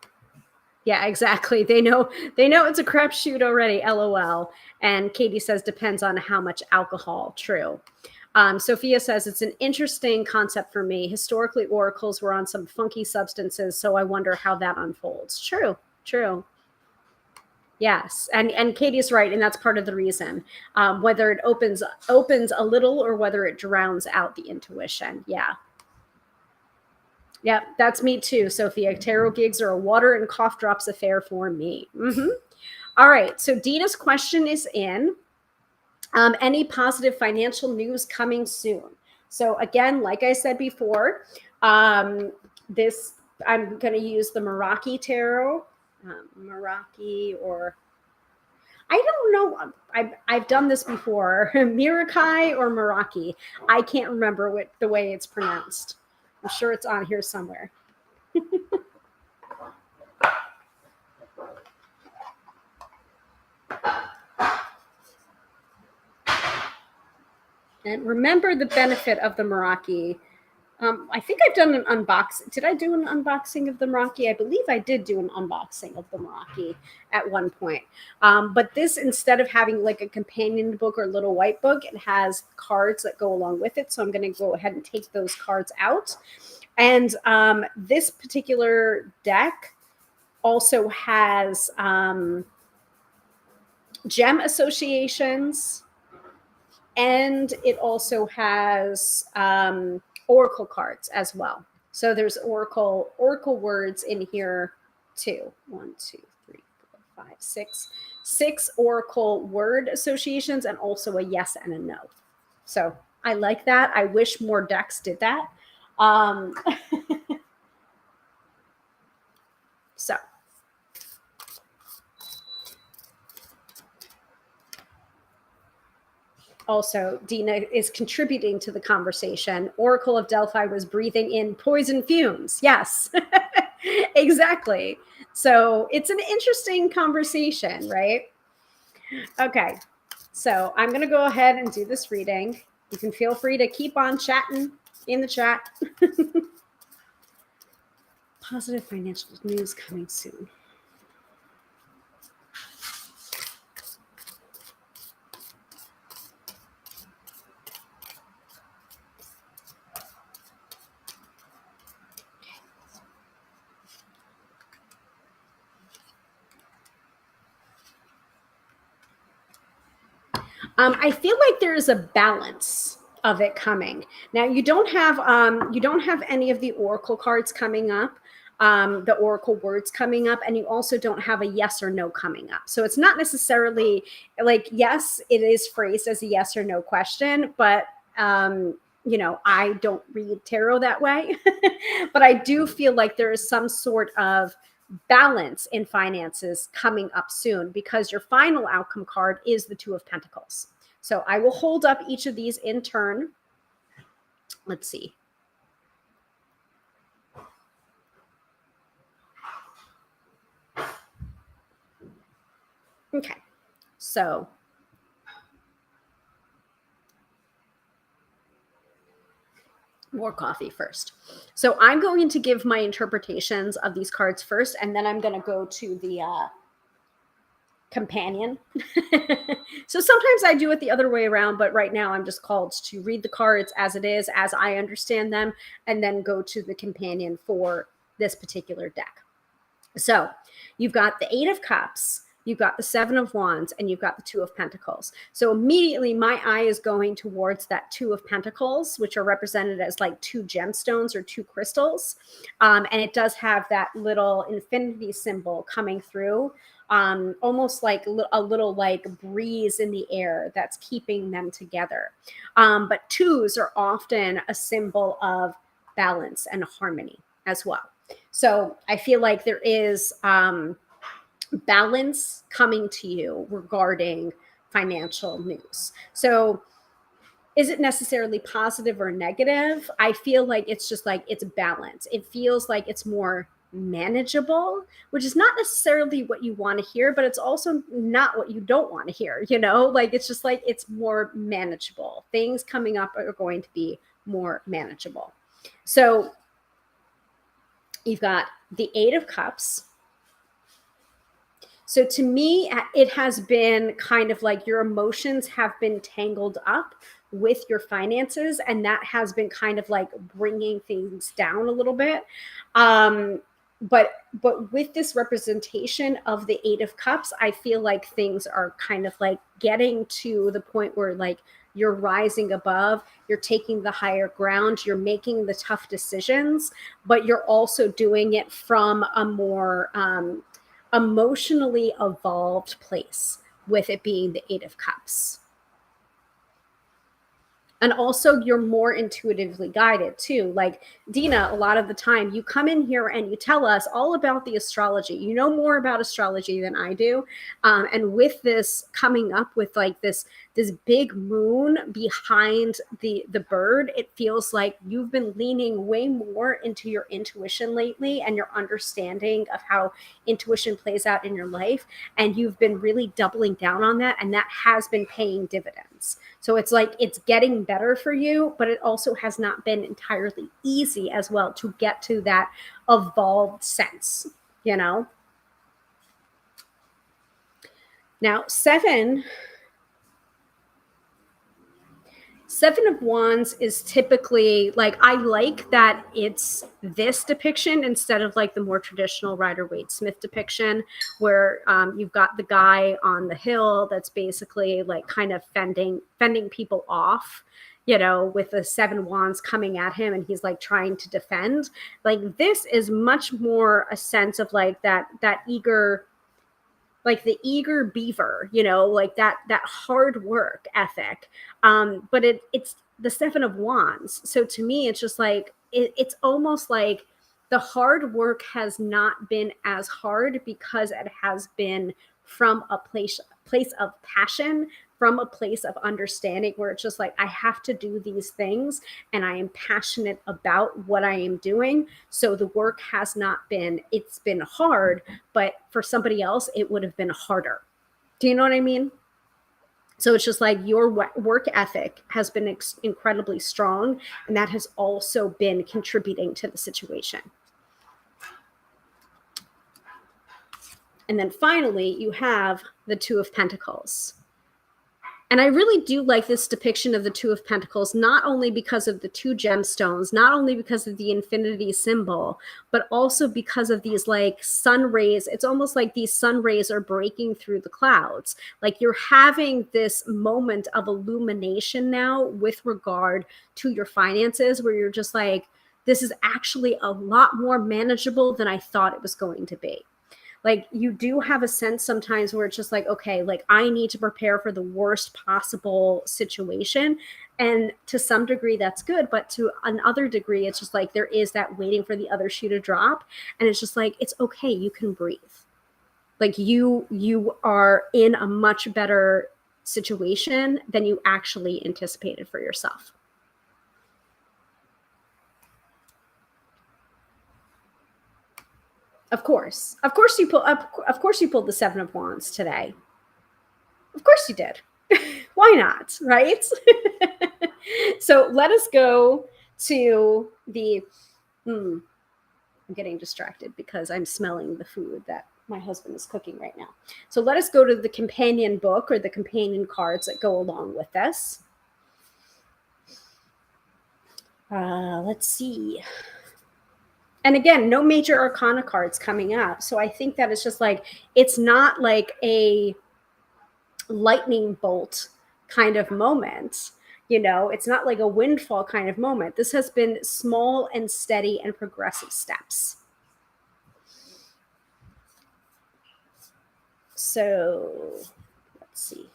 yeah, exactly. They know it's a crapshoot already. LOL. And Katie says depends on how much alcohol. True. Sophia says it's an interesting concept for me. Historically, oracles were on some funky substances, so I wonder how that unfolds. True. True. Yes, and Katie's right, and that's part of the reason. Whether it opens a little or whether it drowns out the intuition. Yeah. Yeah, that's me too, Sophia. Tarot gigs are a water and cough drops affair for me. All right, so Dina's question is in. Any positive financial news coming soon? So again, like I said before, this I'm going to use the Meraki tarot, Meraki, or I don't know. I've done this before, Mirakai or Meraki. I can't remember the way it's pronounced. I'm sure it's on here somewhere. And remember the benefit of the Meraki. I think I've done an unboxing. Did I do an unboxing of the Meraki? I believe I did do an unboxing of the Meraki at one point. But this, instead of having like a companion book or little white book, it has cards that go along with it. So I'm going to go ahead and take those cards out. And this particular deck also has gem associations, and it also has oracle cards as well. So there's oracle words in here too. 1, 2, 3, 4, 5, 6. 6 oracle word associations, and also a yes and a no. So I like that. I wish more decks did that. So also, Dina is contributing to the conversation. Oracle of Delphi was breathing in poison fumes. Yes, exactly. So it's an interesting conversation, right? Okay, so I'm going to go ahead and do this reading. You can feel free to keep on chatting in the chat. Positive financial news coming soon. I feel like there is a balance of it coming. Now you don't have any of the oracle cards coming up, the oracle words coming up, and you also don't have a yes or no coming up. So it's not necessarily like, yes, it is phrased as a yes or no question, but I don't read tarot that way. But I do feel like there is some sort of balance in finances coming up soon, because your final outcome card is the Two of Pentacles. So I will hold up each of these in turn. Let's see. Okay, so more coffee first. So I'm going to give my interpretations of these cards first, and then I'm going to go to the companion. So sometimes I do it the other way around, but right now I'm just called to read the cards as it is, as I understand them, and then go to the companion for this particular deck. So you've got the Eight of Cups, you've got the Seven of Wands, and you've got the Two of Pentacles. So immediately my eye is going towards that Two of Pentacles, which are represented as like two gemstones or two crystals. And it does have that little infinity symbol coming through, almost like a little like breeze in the air that's keeping them together. But twos are often a symbol of balance and harmony as well. So I feel like there is balance coming to you regarding financial news. So is it necessarily positive or negative? I feel like it's just like it's balance. It feels like it's more manageable, which is not necessarily what you want to hear, but it's also not what you don't want to hear, like it's just like it's more manageable. Things coming up are going to be more manageable. So you've got the Eight of Cups. So to me, it has been kind of like your emotions have been tangled up with your finances, and that has been kind of like bringing things down a little bit. But with this representation of the Eight of Cups, I feel like things are kind of like getting to the point where like you're rising above, you're taking the higher ground, you're making the tough decisions, but you're also doing it from a more emotionally evolved place, with it being the Eight of Cups. And also you're more intuitively guided too. Like Dina, a lot of the time you come in here and you tell us all about the astrology. You know more about astrology than I do. And with this coming up with like this big moon behind the bird, it feels like you've been leaning way more into your intuition lately and your understanding of how intuition plays out in your life. And you've been really doubling down on that. And that has been paying dividends. So it's like it's getting better for you, but it also has not been entirely easy as well to get to that evolved sense, Now, Seven of Wands is typically like, I like that it's this depiction instead of like the more traditional Rider-Waite-Smith depiction where you've got the guy on the hill that's basically like kind of fending people off, with the Seven Wands coming at him and he's like trying to defend. Like this is much more a sense of like that eager, like the eager beaver, like that hard work ethic. But it's the Seven of Wands. So to me, it's just like, it's almost like the hard work has not been as hard because it has been from a place of passion, from a place of understanding where it's just like, I have to do these things and I am passionate about what I am doing. So the work has not been, it's been hard, but for somebody else, it would have been harder. Do you know what I mean? So it's just like your work ethic has been incredibly strong, and that has also been contributing to the situation. And then finally, you have the Two of Pentacles. And I really do like this depiction of the Two of Pentacles, not only because of the two gemstones, not only because of the infinity symbol, but also because of these like sun rays. It's almost like these sun rays are breaking through the clouds. Like you're having this moment of illumination now with regard to your finances, where you're just like, this is actually a lot more manageable than I thought it was going to be. Like you do have a sense sometimes where it's just like, okay, like I need to prepare for the worst possible situation. And to some degree that's good, but to another degree, it's just like there is that waiting for the other shoe to drop. And it's just like, it's okay, you can breathe. Like you are in a much better situation than you actually anticipated for yourself. Of course you pulled the Seven of Wands today. Of course you did. Why not, right? So let us go to the, I'm getting distracted because I'm smelling the food that my husband is cooking right now. So let us go to the companion book or the companion cards that go along with this. Let's see. And again, no major arcana cards coming up. So I think that it's just like, it's not like a lightning bolt kind of moment. You know, it's not like a windfall kind of moment. This has been small and steady and progressive steps. So let's see.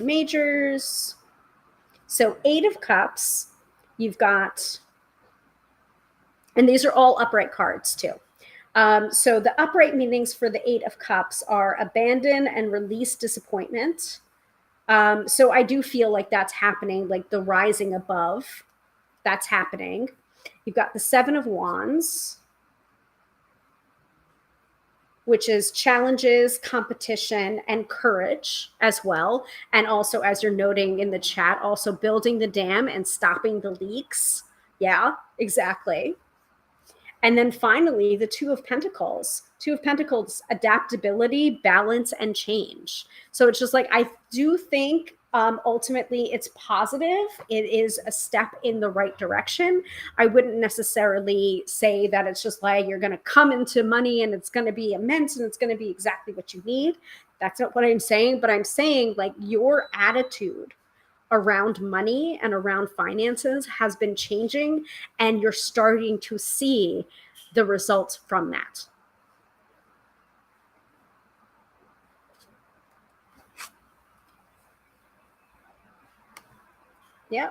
Majors. So 8 of Cups, you've got, and these are all upright cards too. So the upright meanings for the 8 of Cups are abandon and release disappointment. So I do feel like that's happening, like the rising above, that's happening. You've got the 7 of Wands, which is challenges, competition, and courage as well. And also, as you're noting in the chat, also building the dam and stopping the leaks. Yeah, exactly. And then finally, the Two of Pentacles. Two of Pentacles, adaptability, balance, and change. So it's just like, I do think ultimately it's positive. It is a step in the right direction. I wouldn't necessarily say that it's just like you're going to come into money and it's going to be immense and it's going to be exactly what you need. That's not what I'm saying, but I'm saying like your attitude around money and around finances has been changing, and you're starting to see the results from that. Yeah.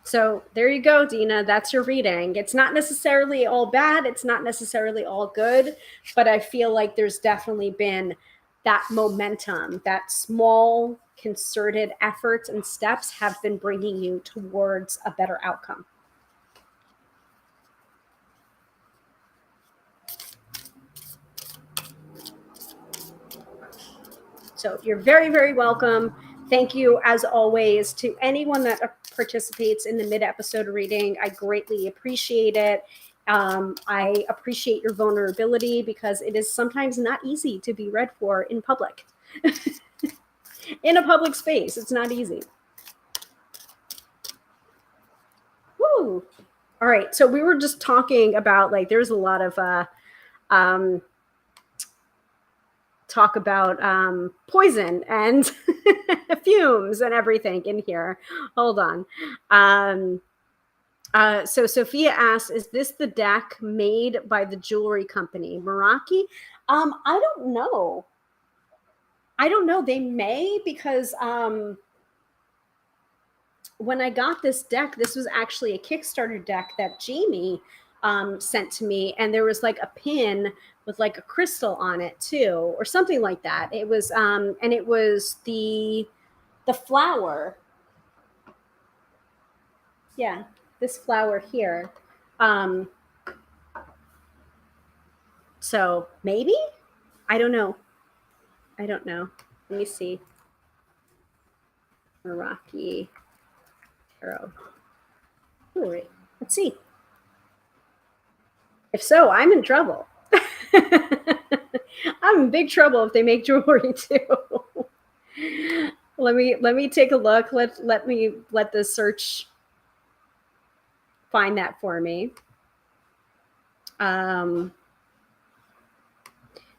So there you go, Dina. That's your reading. It's not necessarily all bad. It's not necessarily all good, but I feel like there's definitely been that momentum, that small concerted efforts and steps have been bringing you towards a better outcome. So you're very, very welcome. Thank you, as always, to anyone that participates in the mid-episode reading. I greatly appreciate it. I appreciate your vulnerability because it is sometimes not easy to be read for in public. In a public space, it's not easy. Woo! All right, so we were just talking about, like, there's a lot of talk about poison and fumes and everything in here. Hold on. So Sophia asks, is this the deck made by the jewelry company Meraki? I don't know. They may, because when I got this deck, this was actually a Kickstarter deck that Jamie sent to me, and there was like a pin with like a crystal on it too, or something like that. It was and it was the flower. Yeah, this flower here. So maybe, I don't know. Let me see. Meraki tarot. Oh, wait. Let's see. If so, I'm in trouble. I'm in big trouble if they make jewelry too. Let me take a look. Let the search find that for me.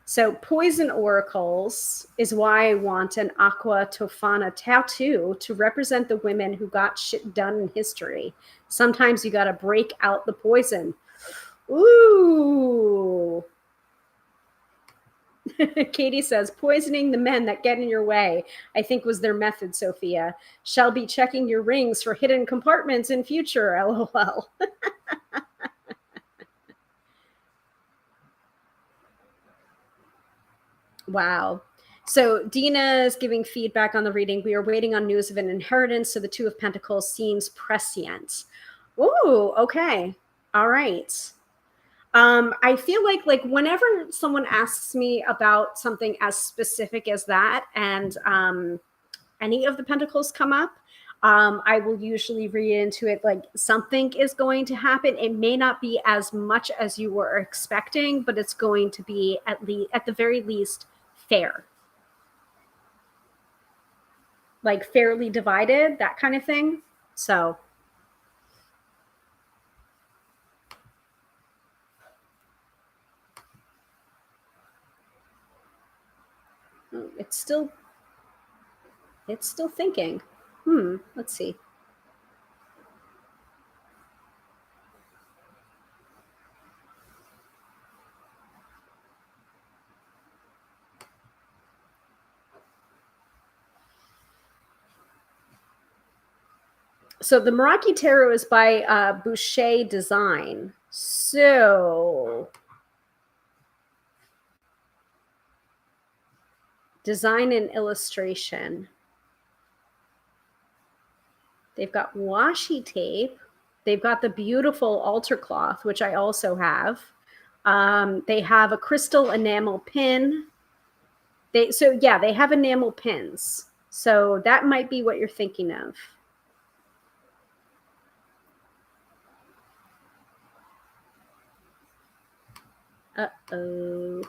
So poison oracles is why I want an aqua tofana tattoo to represent the women who got shit done in history. Sometimes you got to break out the poison. Ooh. Katie says, poisoning the men that get in your way, I think was their method, Sophia. Shall be checking your rings for hidden compartments in future, LOL. Wow. So Dina is giving feedback on the reading. We are waiting on news of an inheritance, so the Two of Pentacles seems prescient. Ooh, okay. All right. I feel like whenever someone asks me about something as specific as that, and any of the pentacles come up, I will usually read into it like something is going to happen. It may not be as much as you were expecting, but it's going to be at the very least fair, like fairly divided, that kind of thing. So it's still thinking. Let's see. So the Meraki Tarot is by Boucher Design. So design and illustration. They've got washi tape. They've got the beautiful altar cloth, which I also have. They have a crystal enamel pin. They have enamel pins. So that might be what you're thinking of. Uh-oh.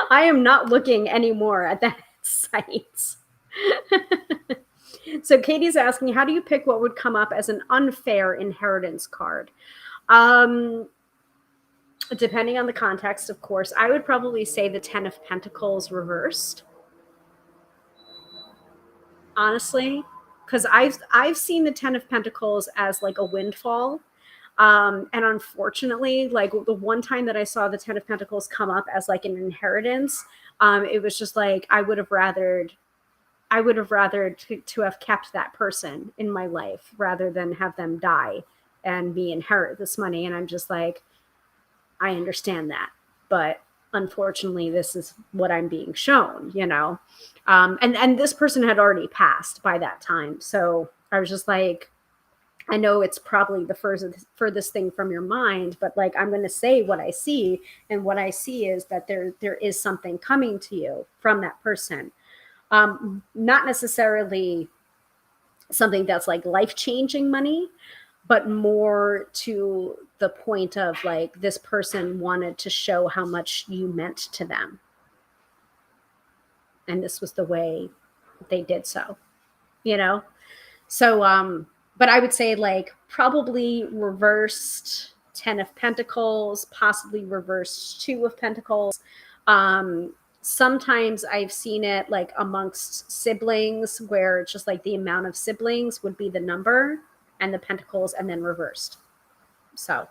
I am not looking anymore at that site. So Katie's asking, how do you pick what would come up as an unfair inheritance card? Depending on the context, of course, I would probably say the 10 of Pentacles reversed. Honestly, because I've seen the 10 of Pentacles as like a windfall. And unfortunately, like the one time that I saw the 10 of Pentacles come up as like an inheritance, it was just like I would have rathered to have kept that person in my life rather than have them die and me inherit this money. And I'm just like, I understand that, but unfortunately, this is what I'm being shown, you know? And this person had already passed by that time. So I was just like, I know it's probably the furthest thing from your mind, but like, I'm going to say what I see. And what I see is that there is something coming to you from that person. Not necessarily something that's like life-changing money, but more to the point of like this person wanted to show how much you meant to them. And this was the way they did so, you know? So, but I would say like probably reversed 10 of Pentacles, possibly reversed 2 of Pentacles. Sometimes I've seen it like amongst siblings where it's just like the amount of siblings would be the number and the pentacles and then reversed. So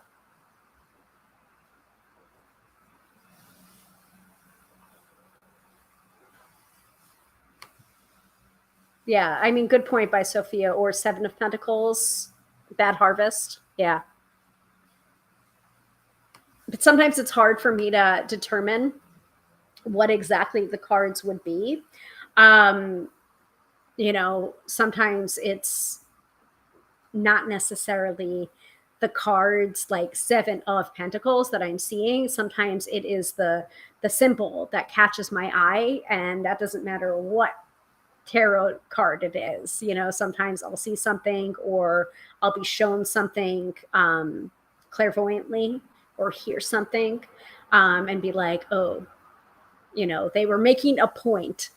yeah, I mean, good point by Sophia. Or 7 of Pentacles, bad harvest. Yeah. But sometimes it's hard for me to determine what exactly the cards would be. You know, sometimes it's not necessarily the cards like 7 of Pentacles that I'm seeing. Sometimes it is the symbol that catches my eye, and that doesn't matter what tarot card it is. You know, sometimes I'll see something or I'll be shown something clairvoyantly or hear something and be like, oh, you know, they were making a point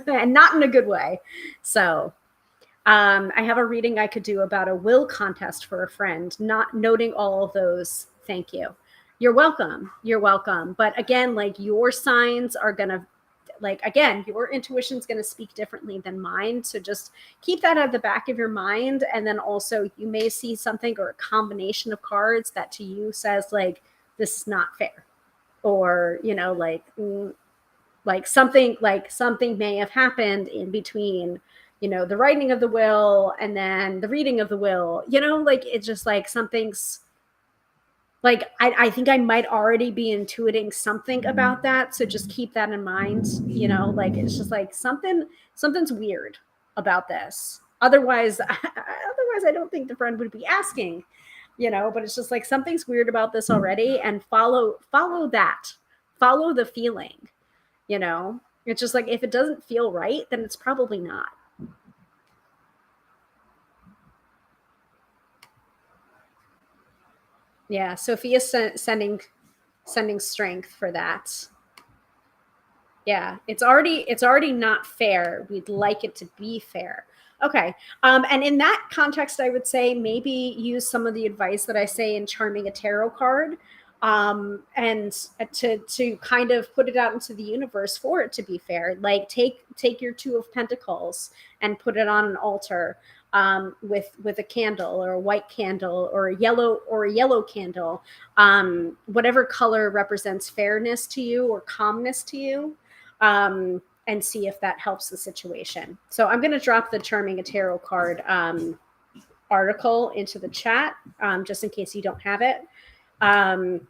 and not in a good way. So I have a reading I could do about a will contest for a friend, not noting all of those. Thank you. You're welcome. You're welcome. But again, like your signs are going to, like, again, your intuition's going to speak differently than mine. So just keep that at the back of your mind. And then also you may see something or a combination of cards that to you says like, this is not fair. Or, you know, like something may have happened in between, you know, the writing of the will and then the reading of the will, you know, like it's just like something's like, I think I might already be intuiting something about that. So just keep that in mind, you know, like it's just like something's weird about this. Otherwise, I don't think the friend would be asking, you know, but it's just like something's weird about this already, and follow that. Follow the feeling, you know. It's just like if it doesn't feel right, then it's probably not. Yeah, Sophia's sending strength for that. Yeah, it's already not fair. We'd like it to be fair. Okay. And in that context, I would say maybe use some of the advice that I say in Charming a Tarot Card, and to kind of put it out into the universe for it to be fair. Like take your Two of Pentacles and put it on an altar, with a candle or a white candle or a yellow candle, whatever color represents fairness to you or calmness to you, and see if that helps the situation. So I'm going to drop the Charming a Tarot Card article into the chat, just in case you don't have it. And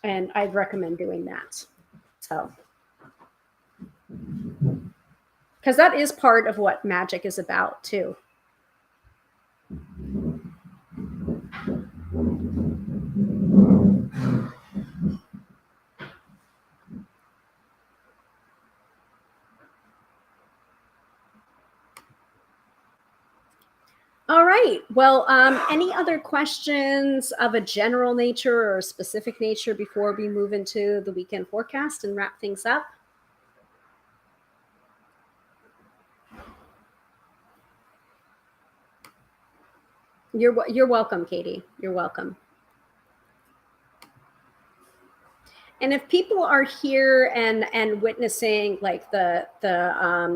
I'd recommend doing that. So, because that is part of what magic is about too. All right. Well, any other questions of a general nature or a specific nature before we move into the weekend forecast and wrap things up? You're welcome, Katie. You're welcome. And if people are here and witnessing like the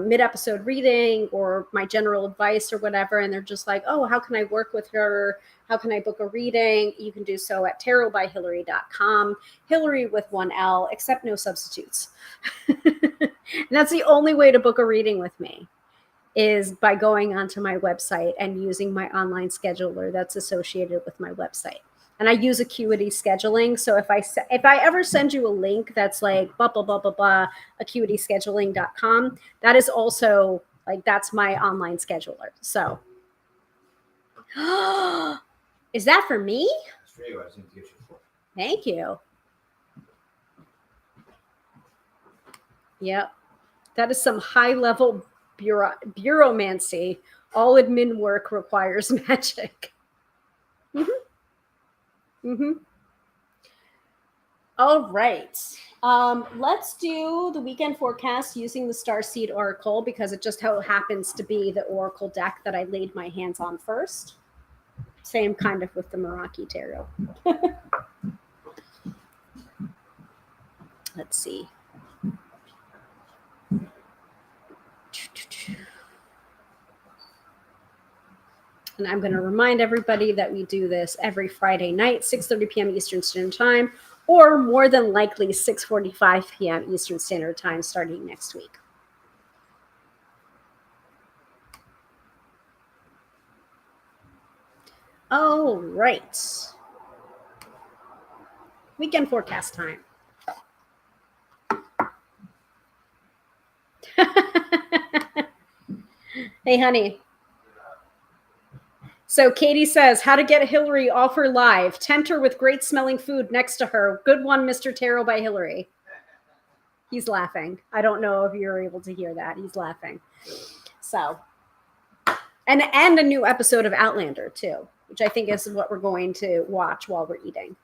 mid-episode reading or my general advice or whatever, and they're just like, oh, how can I work with her? How can I book a reading? You can do so at tarotbyhilary.com. Hilary with one L, except no substitutes. And that's the only way to book a reading with me, is by going onto my website and using my online scheduler that's associated with my website. And I use Acuity scheduling. So if I ever send you a link that's like blah, blah, blah, blah, blah, acuityscheduling.com, that is also like, that's my online scheduler. So is that for me? Thank you. Yep. That is some high level bureaumancy. All admin work requires magic. Mm-hmm. Mm-hmm. All right. Let's do the weekend forecast using the Starseed Oracle, because it just how happens to be the Oracle deck that I laid my hands on first. Same kind of with the Meraki Tarot. Let's see. And I'm going to remind everybody that we do this every Friday night, 6:30 p.m. Eastern Standard Time, or more than likely 6:45 p.m. Eastern Standard Time starting next week. All right. Weekend forecast time. Hey, honey. So Katie says, how to get Hilary off her live. Tempt her with great smelling food next to her. Good one, Mr. Tarot by Hilary. He's laughing. I don't know if you're able to hear that. He's laughing. So, and a new episode of Outlander too, which I think is what we're going to watch while we're eating.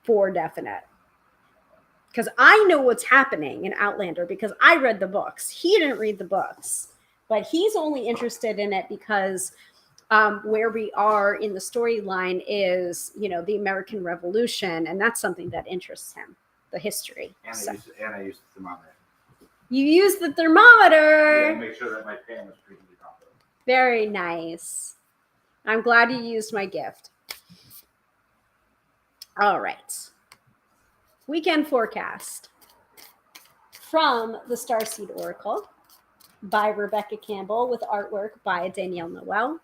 For definite. Because I know what's happening in Outlander because I read the books. He didn't read the books, but he's only interested in it because where we are in the storyline is, the American Revolution, and that's something that interests him, the history. And I used the thermometer. You used the thermometer. Yeah, to make sure that my pan was preheated properly. Very nice. I'm glad you used my gift. All right. Weekend forecast from the Starseed Oracle by Rebecca Campbell with artwork by Danielle Noel.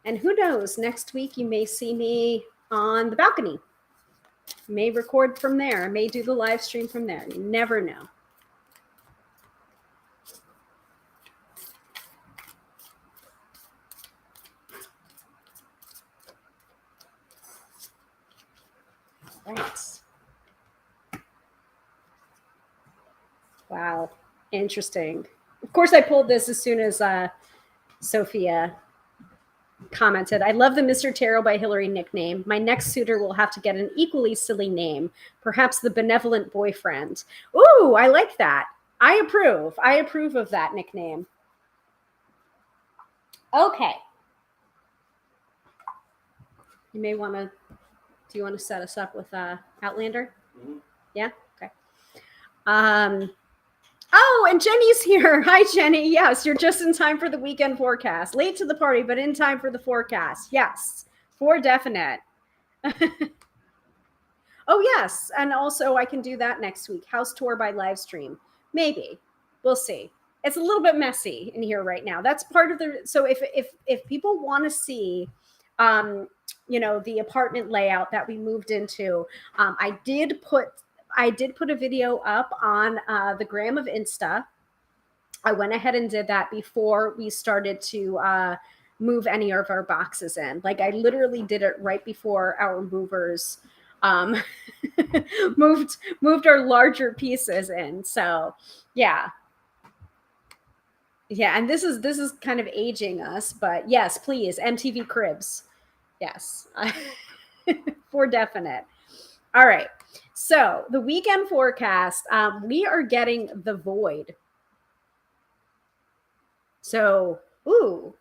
And who knows, next week you may see me on the balcony. May record from there. May do the live stream from there. You never know. Right. Wow. Interesting. Of course, I pulled this as soon as Sophia commented, I love the Mr. Tarot by Hilary nickname. My next suitor will have to get an equally silly name, perhaps the Benevolent Boyfriend. Ooh, I like that. I approve. I approve of that nickname. Okay. You may want to, do you want to set us up with Outlander? Mm-hmm. Yeah? Okay. Oh, and Jenny's here. Hi, Jenny. Yes, you're just in time for the weekend forecast. Late to the party, but in time for the forecast. Yes, for definite. Oh, yes. And also I can do that next week. House tour by live stream. Maybe. We'll see. It's a little bit messy in here right now. That's part of the, so if people want to see, the apartment layout that we moved into, I did put a video up on the gram of Insta. I went ahead and did that before we started to move any of our boxes in. Like I literally did it right before our movers moved our larger pieces in. So yeah. Yeah, and this is kind of aging us, but yes, please, MTV Cribs. Yes. For definite. All right. So the weekend forecast, we are getting the void. So, ooh,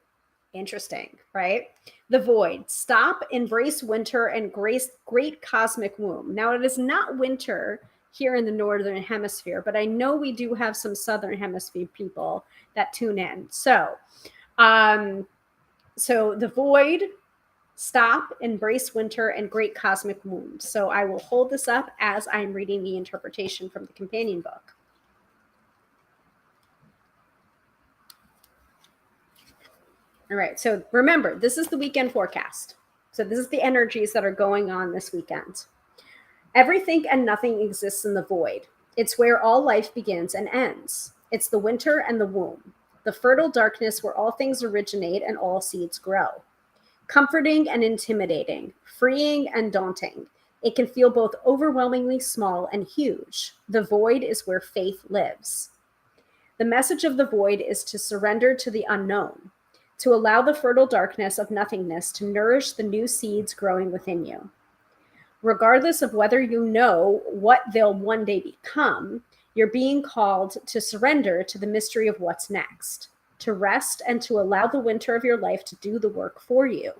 interesting, right? The void. Stop, embrace winter, and grace great cosmic womb. Now, it is not winter here in the Northern Hemisphere, but I know we do have some Southern Hemisphere people that tune in. So the void, stop, embrace winter, and great cosmic womb. So I will hold this up as I'm reading the interpretation from the companion book. All right, so remember, this is the weekend forecast. So this is the energies that are going on this weekend. Everything and nothing exists in the void. It's where all life begins and ends. It's the winter and the womb, the fertile darkness where all things originate and all seeds grow. Comforting and intimidating, freeing and daunting. It can feel both overwhelmingly small and huge. The void is where faith lives. The message of the void is to surrender to the unknown, to allow the fertile darkness of nothingness to nourish the new seeds growing within you. Regardless of whether you know what they'll one day become, you're being called to surrender to the mystery of what's next, to rest and to allow the winter of your life to do the work for you,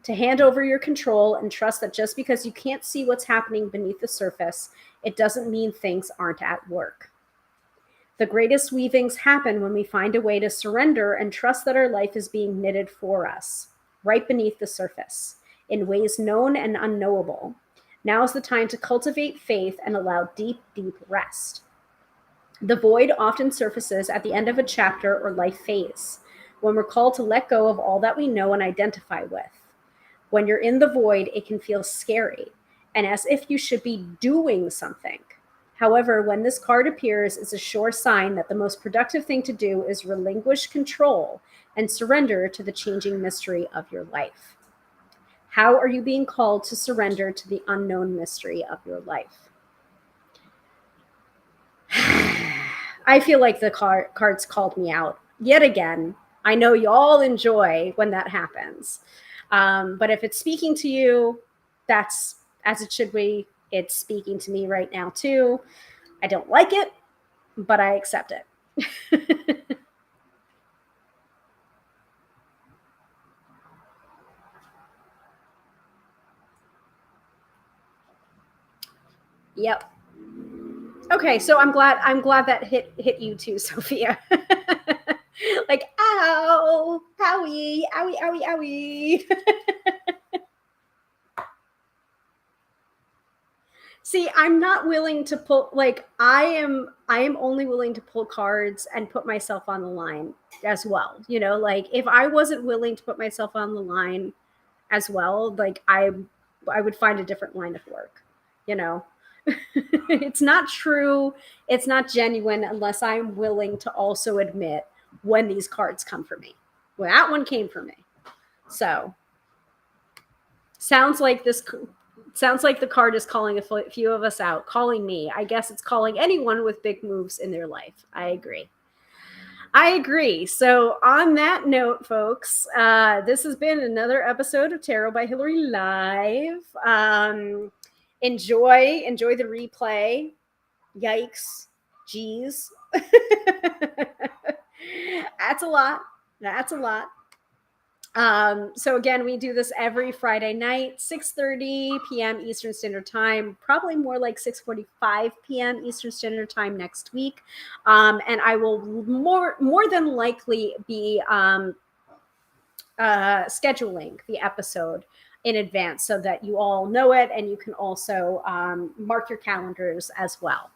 to hand over your control and trust that just because you can't see what's happening beneath the surface, it doesn't mean things aren't at work. The greatest weavings happen when we find a way to surrender and trust that our life is being knitted for us, right beneath the surface, in ways known and unknowable. Now is the time to cultivate faith and allow deep, deep rest. The void often surfaces at the end of a chapter or life phase, when we're called to let go of all that we know and identify with. When you're in the void, it can feel scary and as if you should be doing something. However, when this card appears, it's a sure sign that the most productive thing to do is relinquish control and surrender to the changing mystery of your life. How are you being called to surrender to the unknown mystery of your life? I feel like the cards called me out yet again. I know you all enjoy when that happens. But if it's speaking to you, that's as it should be. It's speaking to me right now, too. I don't like it, but I accept it. Yep. Okay, so I'm glad that hit you too, Sophia. Like, ow, owie, owie, owie, owie. See, I'm not willing to pull, like, I am only willing to pull cards and put myself on the line as well. You know, like if I wasn't willing to put myself on the line as well, like I would find a different line of work, you know. It's not true, it's not genuine unless I'm willing to also admit when these cards come for me. Well, that one came for me. So, sounds like the card is calling a few of us out, calling me. I guess it's calling anyone with big moves in their life. I agree. So on that note, folks, this has been another episode of Tarot by Hilary Live. Enjoy the replay. Yikes. Jeez. That's a lot. So again, we do this every Friday night, 6:30 p.m. Eastern Standard Time, probably more like 6:45 p.m. Eastern Standard Time next week. And I will more than likely be scheduling the episode in advance so that you all know it, and you can also mark your calendars as well.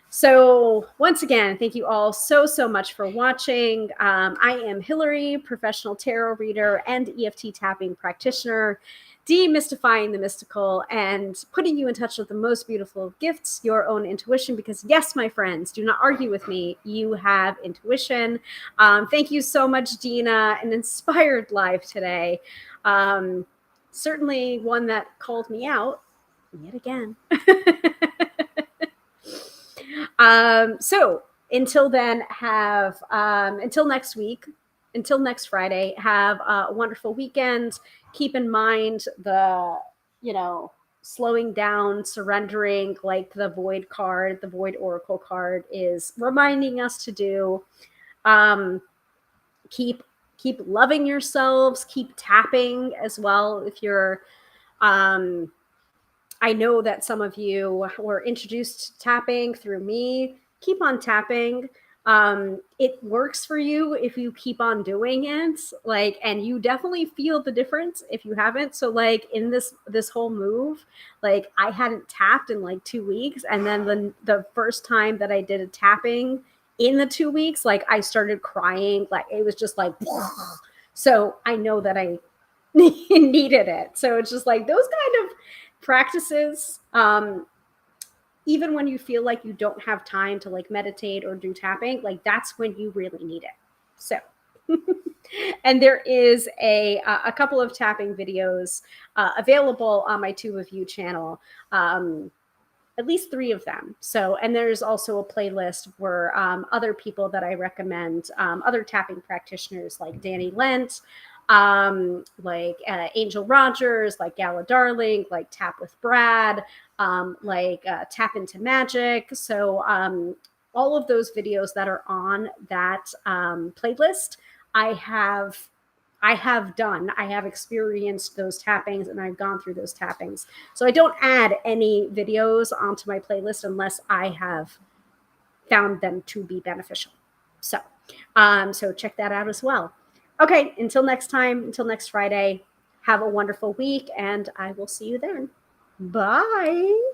So once again, thank you all so much for watching. I am Hilary, professional tarot reader and EFT tapping practitioner, demystifying the mystical and putting you in touch with the most beautiful of gifts, your own intuition, because yes, my friends, do not argue with me. You have intuition. Thank you so much, Dina. An inspired live today. Certainly one that called me out yet again. So until then, until next week, until next Friday, have a wonderful weekend. Keep in mind the, slowing down, surrendering, like the Void card, the Void Oracle card is reminding us to do. Keep loving yourselves, keep tapping as well. If you're, I know that some of you were introduced to tapping through me. Keep on tapping. It works for you if you keep on doing it, and you definitely feel the difference if you haven't. So in this whole move, I hadn't tapped in 2 weeks. And then the first time that I did a tapping in the 2 weeks, I started crying. It was just so I know that I needed it. So it's just those kind of practices, even when you feel like you don't have time to meditate or do tapping, that's when you really need it. So and there is a couple of tapping videos available on my Two of You channel, at least 3 of them. So, and there's also a playlist where other people that I recommend, other tapping practitioners like Danny Lent, Angel Rogers, Gala Darling, Tap with Brad, Tap into Magic. So all of those videos that are on that playlist, I have experienced those tappings, and I've gone through those tappings. So I don't add any videos onto my playlist unless I have found them to be beneficial. So check that out as well. Okay, until next time, until next Friday, have a wonderful week, and I will see you then. Bye.